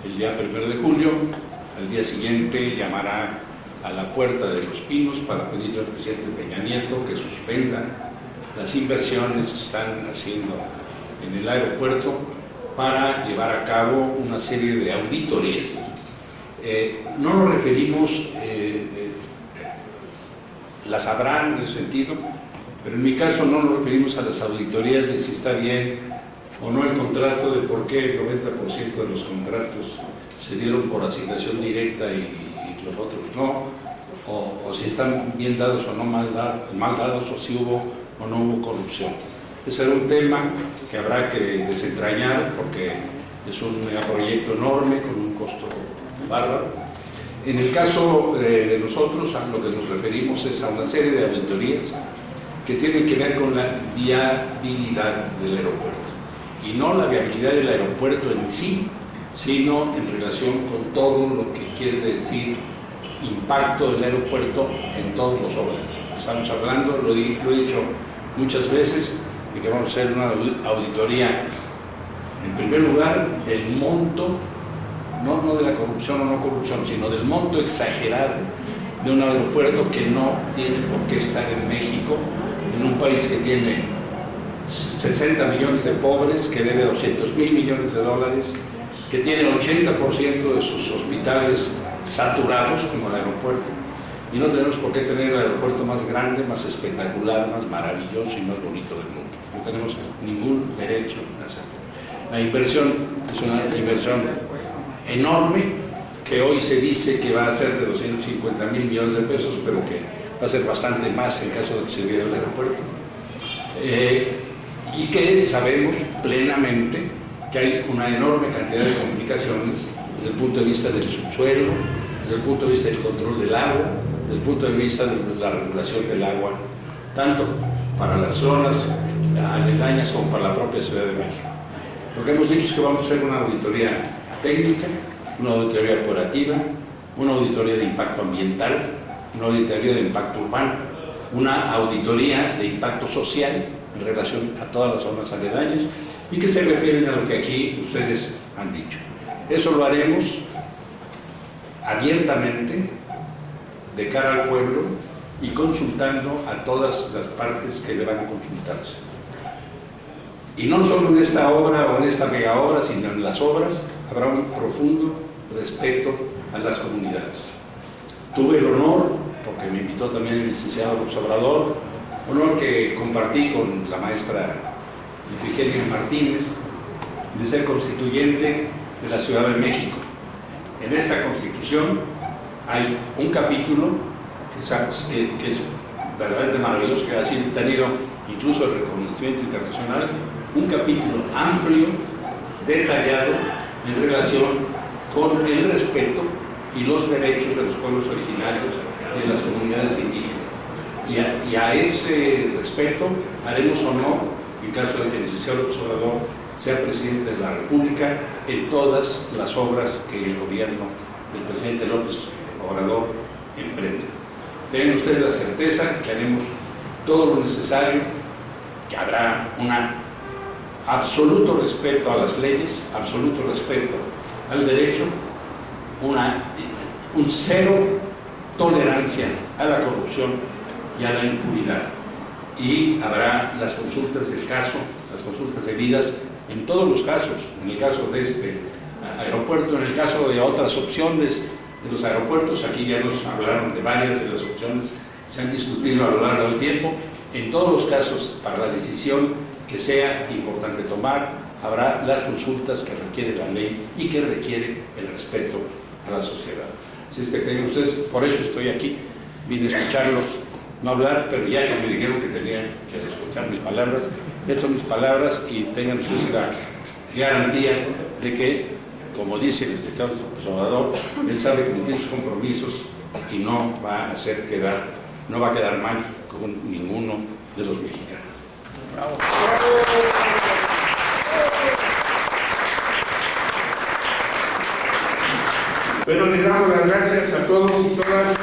el día 1 de julio, al día siguiente llamará a la Puerta de los Pinos para pedirle al presidente Peña Nieto que suspenda las inversiones que están haciendo en el aeropuerto para llevar a cabo una serie de auditorías. No nos referimos, las habrá en ese sentido, pero en mi caso no nos referimos a las auditorías de si está bien o no el contrato, de por qué el 90% de los contratos se dieron por asignación directa y los otros no, o si están bien dados o no mal dados, o si hubo o no hubo corrupción. Ese era un tema que habrá que desentrañar porque es un proyecto enorme con un costo bárbaro. En el caso de nosotros, a lo que nos referimos es a una serie de auditorías que tienen que ver con la viabilidad del aeropuerto. Y no la viabilidad del aeropuerto en sí, sino en relación con todo lo que quiere decir impacto del aeropuerto en todos los órdenes. Estamos hablando, lo he dicho muchas veces, de que vamos a hacer una auditoría, en primer lugar, del monto, no de la corrupción o no corrupción, sino del monto exagerado de un aeropuerto que no tiene por qué estar en México, en un país que tiene 60 millones de pobres, que debe 200,000 millones de dólares, que tiene el 80% de sus hospitales saturados como el aeropuerto, y no tenemos por qué tener el aeropuerto más grande, más espectacular, más maravilloso y más bonito del mundo. No tenemos ningún derecho a hacerlo. La inversión es una inversión enorme, que hoy se dice que va a ser de 250,000 millones de pesos, pero que va a ser bastante más en caso de que se hubiera el aeropuerto. Y que sabemos plenamente que hay una enorme cantidad de complicaciones desde el punto de vista del subsuelo, desde el punto de vista del control del agua, desde el punto de vista de la regulación del agua, tanto para las zonas aledañas como para la propia Ciudad de México. Lo que hemos dicho es que vamos a hacer una auditoría técnica, una auditoría operativa, una auditoría de impacto ambiental, una auditoría de impacto urbano, una auditoría de impacto social en relación a todas las zonas aledañas y que se refieren a lo que aquí ustedes han dicho. Eso lo haremos abiertamente, de cara al pueblo y consultando a todas las partes que deban consultarse. Y no solo en esta obra o en esta mega obra, sino en las obras habrá un profundo respeto a las comunidades. Tuve el honor, porque me invitó también el licenciado López Obrador, honor que compartí con la maestra Ifigenia Martínez, de ser constituyente de la Ciudad de México. En esa constitución hay un capítulo que es verdaderamente maravilloso, que ha tenido incluso el reconocimiento internacional, un capítulo amplio, detallado, en relación con el respeto y los derechos de los pueblos originarios y de las comunidades indígenas. Y a ese respeto haremos o no, en caso de que el licenciado López Obrador sea presidente de la República, en todas las obras que el gobierno del presidente López Obrador emprende. Tienen ustedes la certeza que haremos todo lo necesario, que habrá un absoluto respeto a las leyes, absoluto respeto al derecho, un cero tolerancia a la corrupción y a la impunidad. Y habrá las consultas del caso, las consultas debidas en todos los casos, en el caso de este aeropuerto, en el caso de otras opciones de los aeropuertos. Aquí ya nos hablaron de varias de las opciones, se han discutido a lo largo del tiempo. En todos los casos, para la decisión que sea importante tomar, habrá las consultas que requiere la ley y que requiere el respeto a la sociedad. Así es que tengan ustedes, por eso estoy aquí, vine a escucharlos, no hablar, pero ya que me dijeron que tenían que escuchar mis palabras, estas son mis palabras y tengan ustedes la garantía de que, como dice el licenciado López Obrador, él sabe que tiene sus compromisos y no va a quedar mal con ninguno de los mexicanos. Bravo.
Bueno, les damos las gracias a todos y todas.